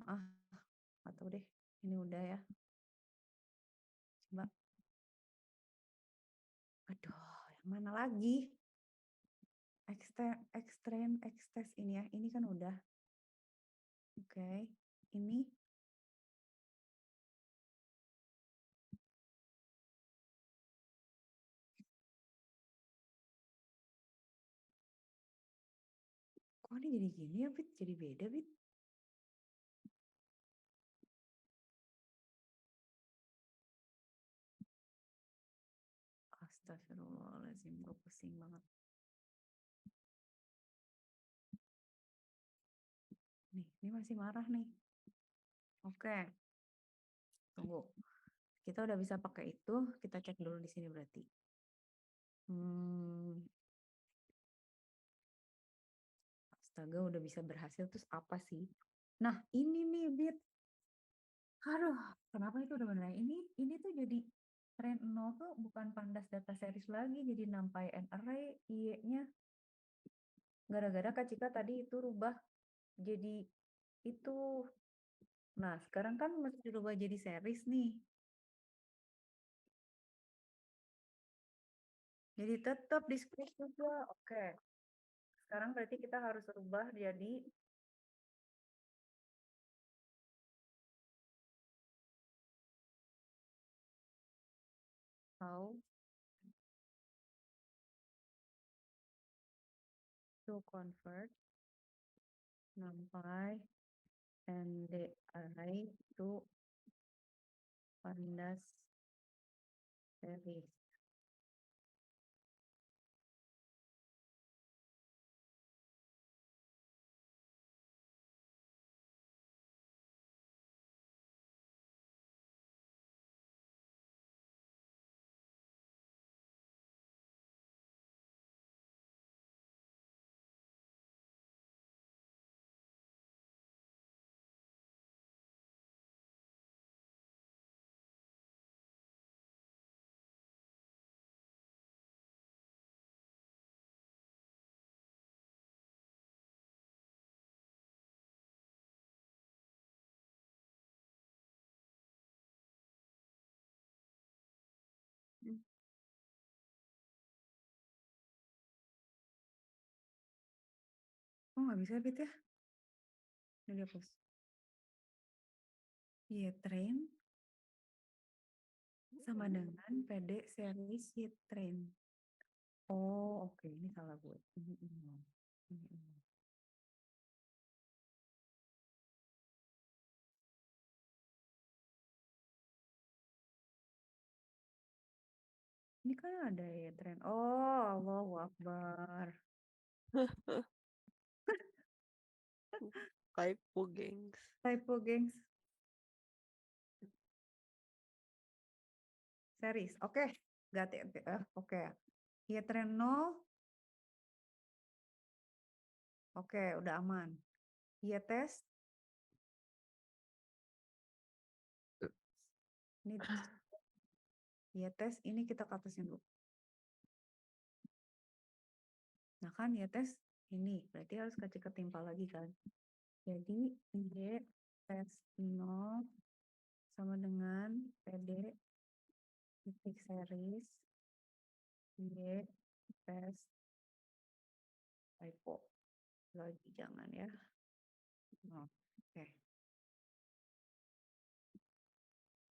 atau deh. Ini udah ya. Coba. Aduh, yang mana lagi? Extreme, X-test ini ya. Ini kan udah. Oke. Ini. Kok ini jadi gini ya, Bit? Jadi beda, Bit? Astagfirullahaladzim, gue pusing banget. Nih, ini masih marah nih. Oke. Tunggu. Kita udah bisa pakai itu, kita cek dulu di sini berarti. Astaga, udah bisa berhasil, terus apa sih? Nah, ini nih, Bit. Aduh, kenapa itu udah bener? Ini tuh jadi trend 0 tuh bukan pandas data series lagi, jadi numpy and array, I-nya. Gara-gara Kak Cika tadi itu rubah jadi itu. Nah, sekarang kan mesti dirubah jadi series nih. Jadi tetap discrete juga. Oke. Sekarang berarti kita harus rubah jadi how to convert numpy and the array to pandas series. Oh, nggak bisa Bit ya? Ini dihapus. Iya, train sama dengan PD series train. Oh, oke. Ini salah gue. Ini kan ada ya train. Oh, Allahu Akbar. Typo, gengs. Typo, gengs. Series. Oke. Ganti. Oke. Iya, train 0. Oke, udah aman. Iya, tes. Ini iya, tes. Ini kita ke atasnya dulu. Nah kan ya tes ini. Berarti harus kasih ketimpa lagi kan. Jadi I tes 0 sama dengan PD titik series Y tes typo. Lagi jangan ya. Oh, oke.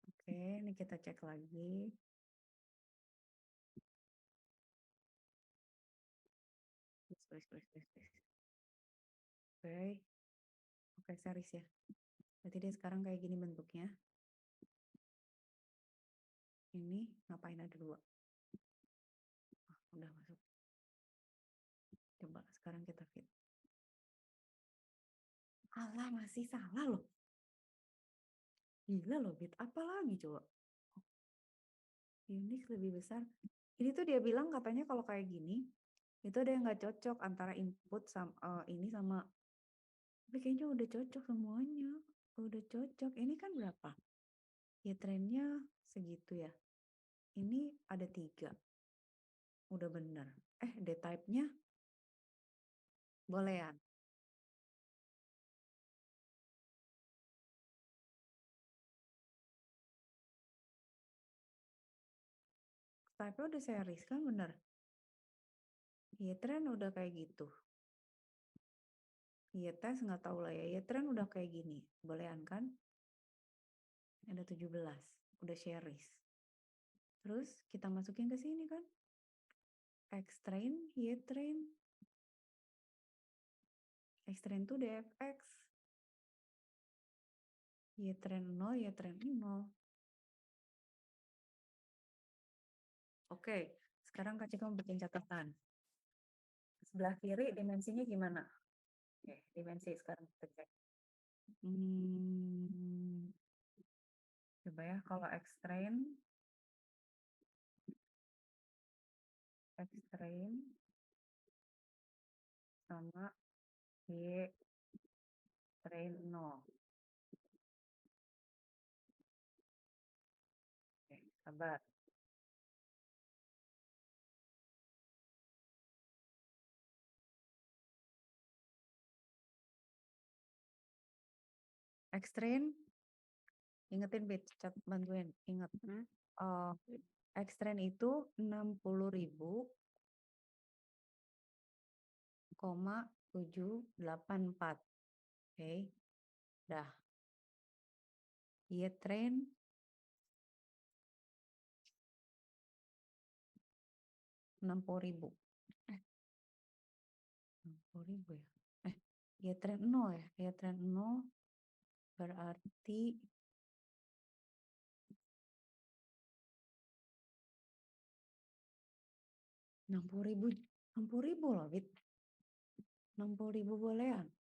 Oke, ini kita cek lagi. Oke. Oke, series ya. Berarti dia sekarang kayak gini bentuknya. Ini ngapain ada 2? Udah masuk. Coba sekarang kita fit. Alah, masih salah loh. Gila loh Bit, apa lagi coba? Unix lebih besar. Ini tuh dia bilang katanya kalau kayak gini, itu ada yang nggak cocok antara input sama ini sama, tapi kayaknya udah cocok semuanya. Udah cocok. Ini kan berapa? Ya trennya segitu ya. Ini ada 3. Udah bener. D-type-nya bolehan. Type-nya udah series kan bener. Ya tren udah kayak gitu. Ya tes nggak tahu lah ya. Ya tren udah kayak gini. Bolehan kan? Ada 17. Udah series. Terus kita masukin ke sini kan? X-train, Y-train. X-train tuh DFX. Y-train 0, Y-train 0. Oke, sekarang Kak Cika mau bikin catatan. Sebelah kiri dimensinya gimana? Oke, dimensi sekarang kita cek. Coba ya, kalau X-train sama Y-train 0. Oke, sabar. X-train, ingetin Bit, bantuin, inget. X-train itu 60.000,784. Oke, dah. Y-train 60.000. 60.000 ya. Y-train 0 ya. Y-train 0 berarti 60.000. 60.000 loh, Bit. 60.000 bolehan.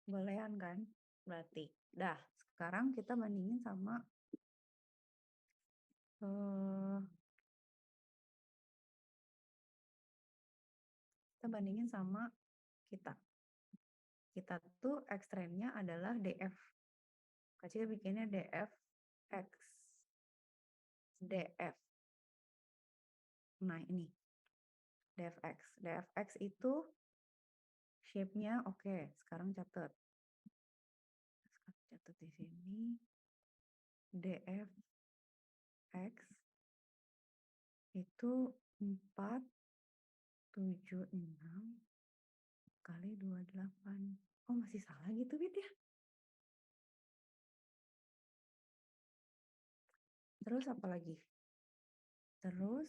Bolehan kan? Berarti. Dah, sekarang kita bandingin sama kita. Kita tuh X-trainnya adalah DF. Kecil bikinnya DFX. DF. Nah, ini. DFX. DFX itu shape-nya oke. Sekarang catat. Catat di sini. DFX itu 476 kali 28. Oh, masih salah gitu, Bit ya? Terus apa lagi? Terus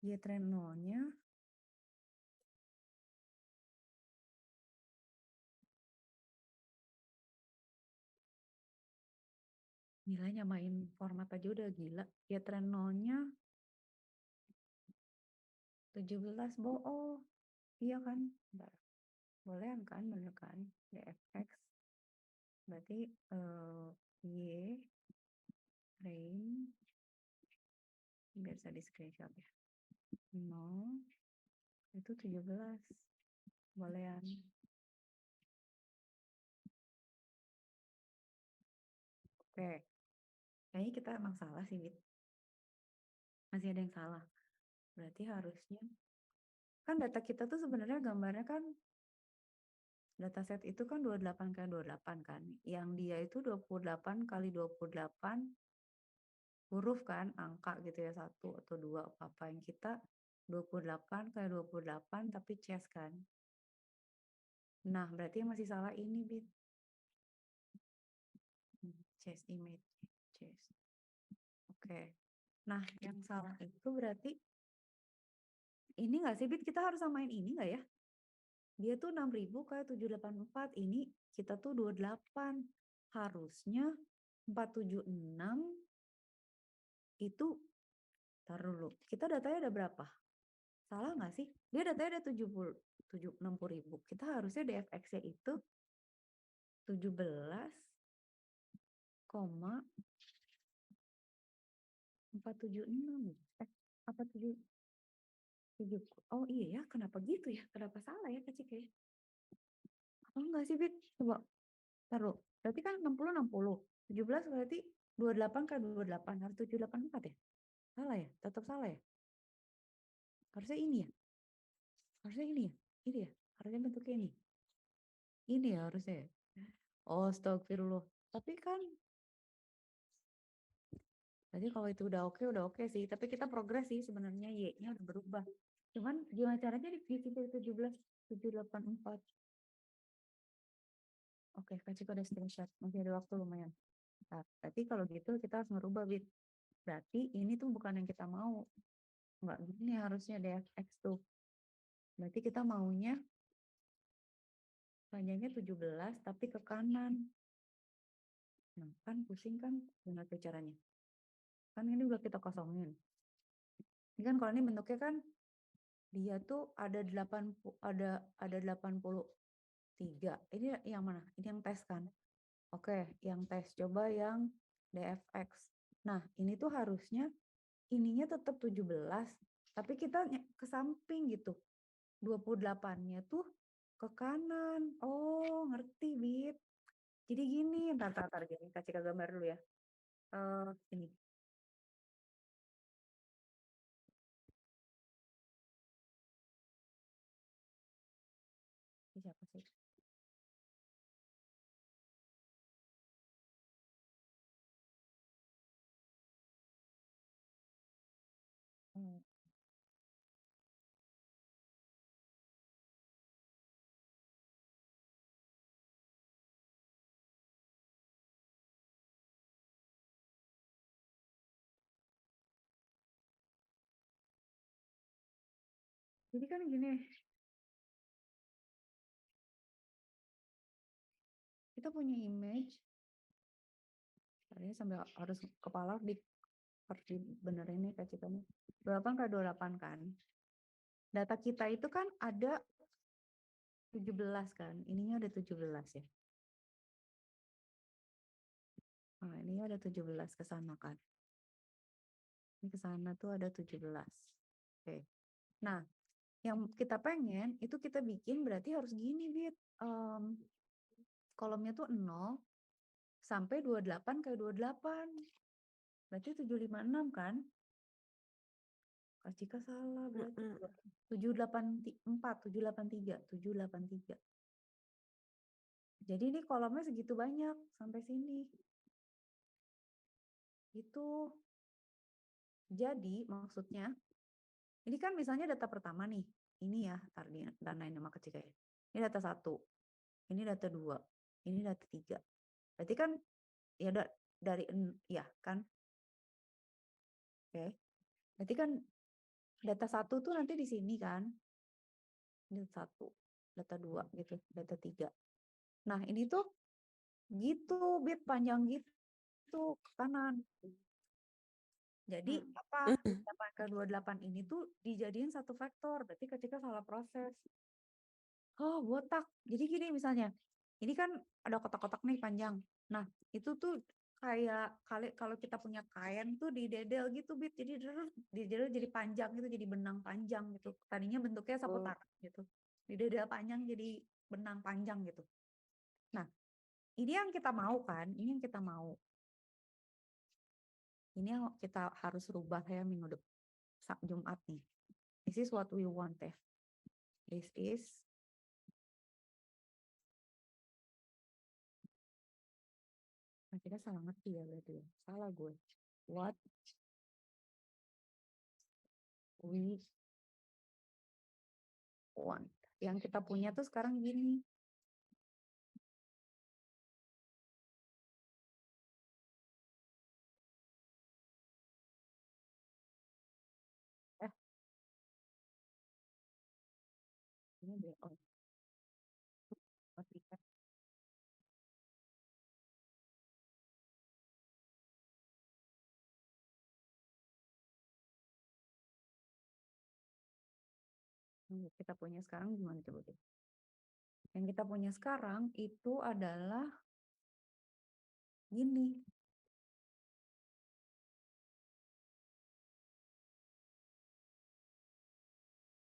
Y-train 0-nya gila, nyamain format aja udah gila. Y-train 0-nya 17 bohong. Iya kan? Bentar. Bolehan kan? Bener kan? DFX. Berarti Y-train biar bisa di screenshot ya. 0 itu 17 bolehan. Oke. Kayaknya kita emang salah sih, Bit. Masih ada yang salah. Berarti harusnya kan data kita tuh sebenarnya gambarnya kan dataset itu kan 28 kali 28 kan. Yang dia itu 28 kali 28 huruf kan, angka gitu ya, 1 atau 2 apa yang kita 28 kali 28 tapi chess kan. Nah, berarti yang masih salah ini, Bit. Chess image, chess. Oke. Nah, yang salah itu berarti ini nggak sih, Bit? Kita harus samain ini nggak ya? Dia tuh 6.000 kali 784. Ini kita tuh 28. Harusnya 476 itu, taruh dulu, kita datanya ada berapa? Salah nggak sih? Dia datanya ada 60.000. Kita harusnya DFX-nya itu 17,476. Apa 7? Oh iya ya, kenapa gitu ya? Kenapa salah ya Kak Cika ya? Oh enggak sih, Bit? Coba taruh. Berarti kan 60 60. 17 berarti 28 kan 28 harus 784 ya? Salah ya? Tetap salah ya? Harusnya ini ya? Harusnya ini ya? Ini ya? Harusnya bentuknya ini. Ini ya harusnya ya? Oh, astagfirullah. Tapi kan tadi kalau itu udah oke sih. Tapi kita progres sih sebenarnya, Y-nya udah berubah. Cuman gimana caranya divisi dari 17 784. Oke, Kak Cika udah screenshot. Masih ada waktu lumayan. Nah, berarti kalau gitu kita harus merubah, Bit. Berarti ini tuh bukan yang kita mau. Nggak gini harusnya DFX tuh. Berarti kita maunya panjangnya 17 tapi ke kanan. Nah, kan pusing kan? Gimana tuh caranya? Kan ini udah kita kosongin. Ini kan kalau ini bentuknya kan dia tuh ada 83. Ini yang mana? Ini yang tes kan? Oke, yang tes. Coba yang DFX. Nah, ini tuh harusnya ininya tetap 17, tapi kita ke samping gitu. 28-nya tuh ke kanan. Oh, ngerti, Bit. Jadi gini, ntar, jadi kasih ke gambar dulu ya. Ini. Ini siapa sih? Hmm. Jadi kan gini, kita punya image. Saya sampai harus kepala harus dibenerin nih kacikannya. 28 ke 28 kan. Data kita itu kan ada 17 kan. Ininya ada 17 ya. Nah, ini ada 17 ke sana kan. Ini ke sana tuh ada 17. Oke. Nah, yang kita pengen itu kita bikin berarti harus gini, Bit. Kolomnya tuh 0 sampai 28 ke 28. Berarti 756 kan? Kak Cika salah berarti. 784, 783, 783. Jadi ini kolomnya segitu banyak sampai sini. Itu. Jadi maksudnya, ini kan misalnya data pertama nih. Ini ya, danain nama kecil ya. Ini data 1, ini data 2, ini data 3. Berarti kan ya dari ya kan. Oke. Berarti kan data 1 tuh nanti di sini kan. Ini data 1, data 2 gitu, data 3. Nah, ini tuh gitu, Bit, panjang gitu ke kanan. Jadi apa? 8 ke 28 ini tuh dijadiin satu vektor. Berarti ketika salah proses. Oh, botak. Jadi gini misalnya. Ini kan ada kotak-kotak nih panjang. Nah, itu tuh kayak kalau kita punya kain tuh didedel gitu, Bit. Jadi didedel jadi panjang gitu, jadi benang panjang gitu. Tadinya bentuknya sapu tangan gitu. Didedel panjang jadi benang panjang gitu. Nah, ini yang kita mau kan? Ini yang kita mau. Ini yang kita harus rubah ya minggu depan, Jumat nih. This is what we want ya. This is kita salah ngerti ya berarti ya. Salah gue. What we want. Yang kita punya tuh sekarang gini. Ini dia. Oh, Kita punya sekarang gimana coba deh. Yang kita punya sekarang itu adalah gini.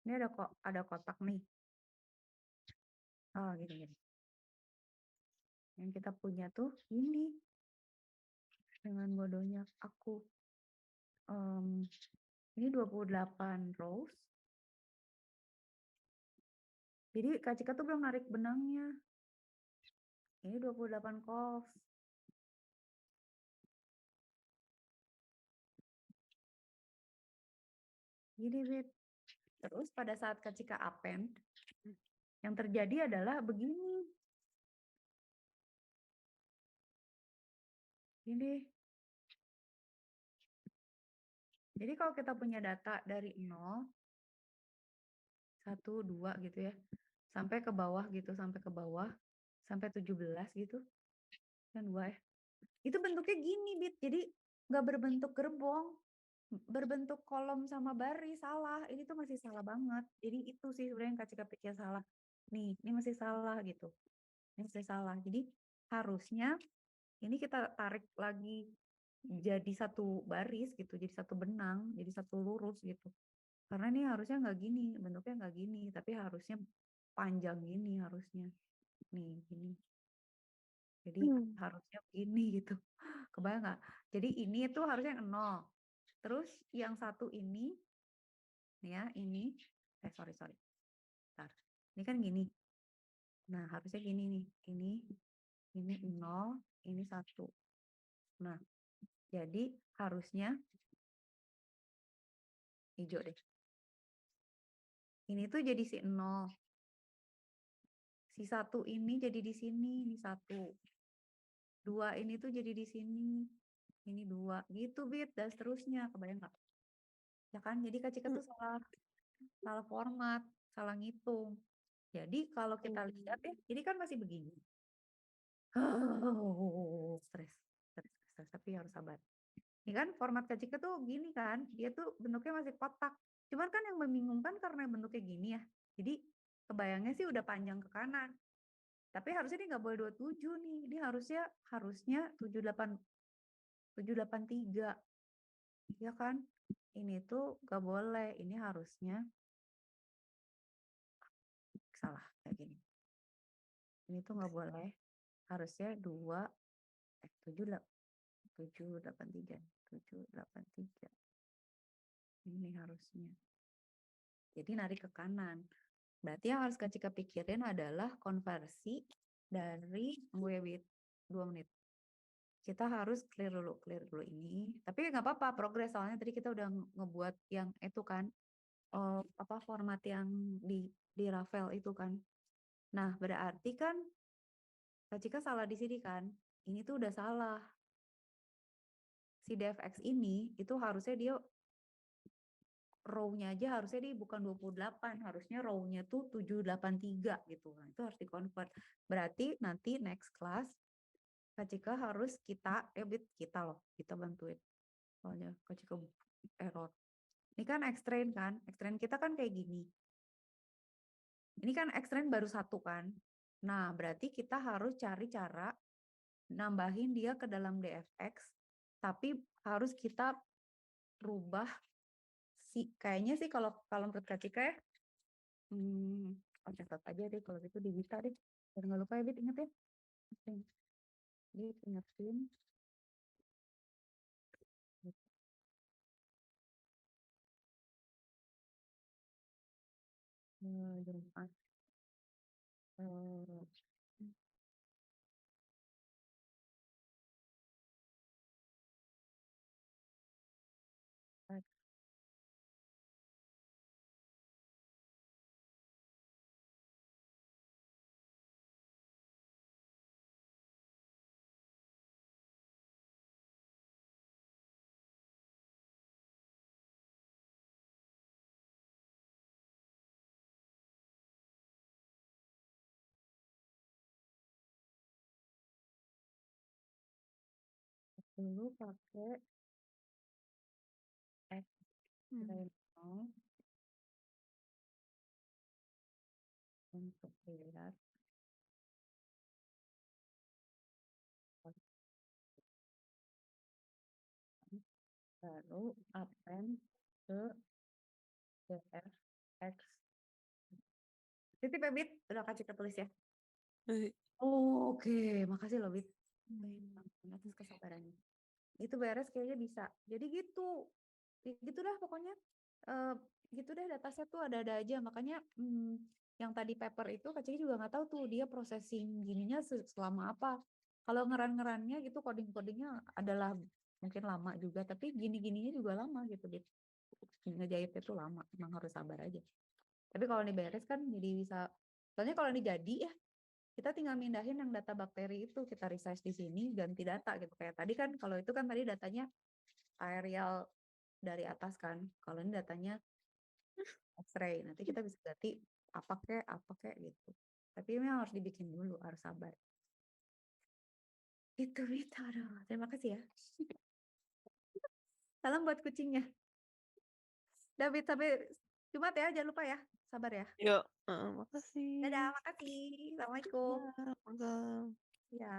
Ini ada kotak nih. Oh, gini. Yang kita punya tuh ini. Dengan bodohnya aku. Ini 28 rows. Jadi Kak Cika tuh belum narik benangnya. Ini 28 calves. Gini, Bit. Terus pada saat Kak Cika append, yang terjadi adalah begini. Ini. Jadi kalau kita punya data dari 0, 1, 2 gitu ya, sampai ke bawah gitu, sampai 17 gitu, dan 2 ya. Itu bentuknya gini, Bit. Jadi nggak berbentuk gerbong, berbentuk kolom sama baris, salah. Ini tuh masih salah banget. Jadi itu sih sebenarnya yang Kak Cika pikir salah. Nih, ini masih salah gitu. Ini masih salah. Jadi harusnya ini kita tarik lagi jadi satu baris gitu, jadi satu benang, jadi satu lurus gitu. Karena ini harusnya nggak gini, bentuknya nggak gini, tapi harusnya panjang gini harusnya. Nih, gini. Jadi harusnya begini gitu. Kebayang nggak? Jadi ini tuh harusnya yang 0. Terus yang satu ini, nih ya, ini, sorry. Bentar. Ini kan gini. Nah, harusnya gini nih. Ini 0, ini 1. Nah, jadi harusnya hijau deh. Ini tuh jadi si 0. Si 1 ini jadi di sini, ini 1. 2 ini tuh jadi di sini. Ini 2. Gitu, Bit, dan seterusnya. Kebayang nggak? Ya kan? Jadi Kak Cika tuh salah format, salah ngitung. Jadi kalau kita lihat ya, ini kan masih begini. Stres, tapi harus sabar. Ini kan format Kak Cika tuh gini kan, dia tuh bentuknya masih kotak. Cuman kan yang membingungkan karena bentuknya gini ya. Jadi kebayangnya sih udah panjang ke kanan. Tapi harusnya dia nggak boleh 27 nih. Dia harusnya 783. Ya kan? Ini tuh nggak boleh. Ini harusnya salah kayak gini. Ini tuh nggak boleh. Harusnya 783. Ini harusnya. Jadi narik ke kanan. Berarti yang harus Kak Cika pikirin adalah konversi dari, tunggu ya Bit, 2 menit. Kita harus clear dulu ini. Tapi nggak apa-apa, progres. Soalnya tadi kita udah ngebuat yang itu kan, format yang di Ravel itu kan. Nah, berarti kan Kak Cika salah di sini kan. Ini tuh udah salah. Si DFX ini, itu harusnya dia row-nya aja harusnya dia bukan 28, harusnya row-nya tuh 783 gitu. Nah, itu harus di-convert. Berarti nanti next class Kak Cika harus kita bantuin. Soalnya Kak Cika error. Ini kan X-train kan, X-train kita kan kayak gini. Ini kan X-train baru 1 kan. Nah, berarti kita harus cari cara nambahin dia ke dalam DFX, tapi harus kita rubah kayaknya sih kalau menurut Kak Cika ya, catat aja deh kalau gitu di Wita deh. Biar nggak lupa ya, Bit, inget ya. Bit, ingetin. Jumat. Dulu pakai X-train. untuk lihat. Baru append ke DFX. Titip ya, Bit. Udah kasih tulis ya. Oh, oke. Makasih loh, Bit. Atas kesabarannya. Itu beres kayaknya bisa. Jadi gitu. Gitu dah pokoknya. Gitu deh dataset tuh ada-ada aja. Makanya yang tadi paper itu Kak Ciki juga nggak tahu tuh dia processing gininya selama apa. Kalau ngeran-ngerannya gitu coding-codingnya adalah mungkin lama juga, tapi gini-gininya juga lama gitu, Bit. Ngejahitnya tuh lama, emang harus sabar aja. Tapi kalau ini beres kan jadi bisa, soalnya kalau ini jadi ya, kita tinggal mindahin yang data bakteri itu, kita resize di sini, ganti data gitu. Kayak tadi kan, kalau itu kan tadi datanya aerial dari atas kan, kalau ini datanya X-ray, nanti kita bisa ganti apa kek gitu. Tapi ini harus dibikin dulu, harus sabar. Itu Rita, aduh, terima kasih ya. Salam buat kucingnya. David, sampai Jumat ya, jangan lupa ya, sabar ya. Yuk, makasih. Dadah, makasih. Assalamualaikum. Ya, Waalaikumsalam. Ya.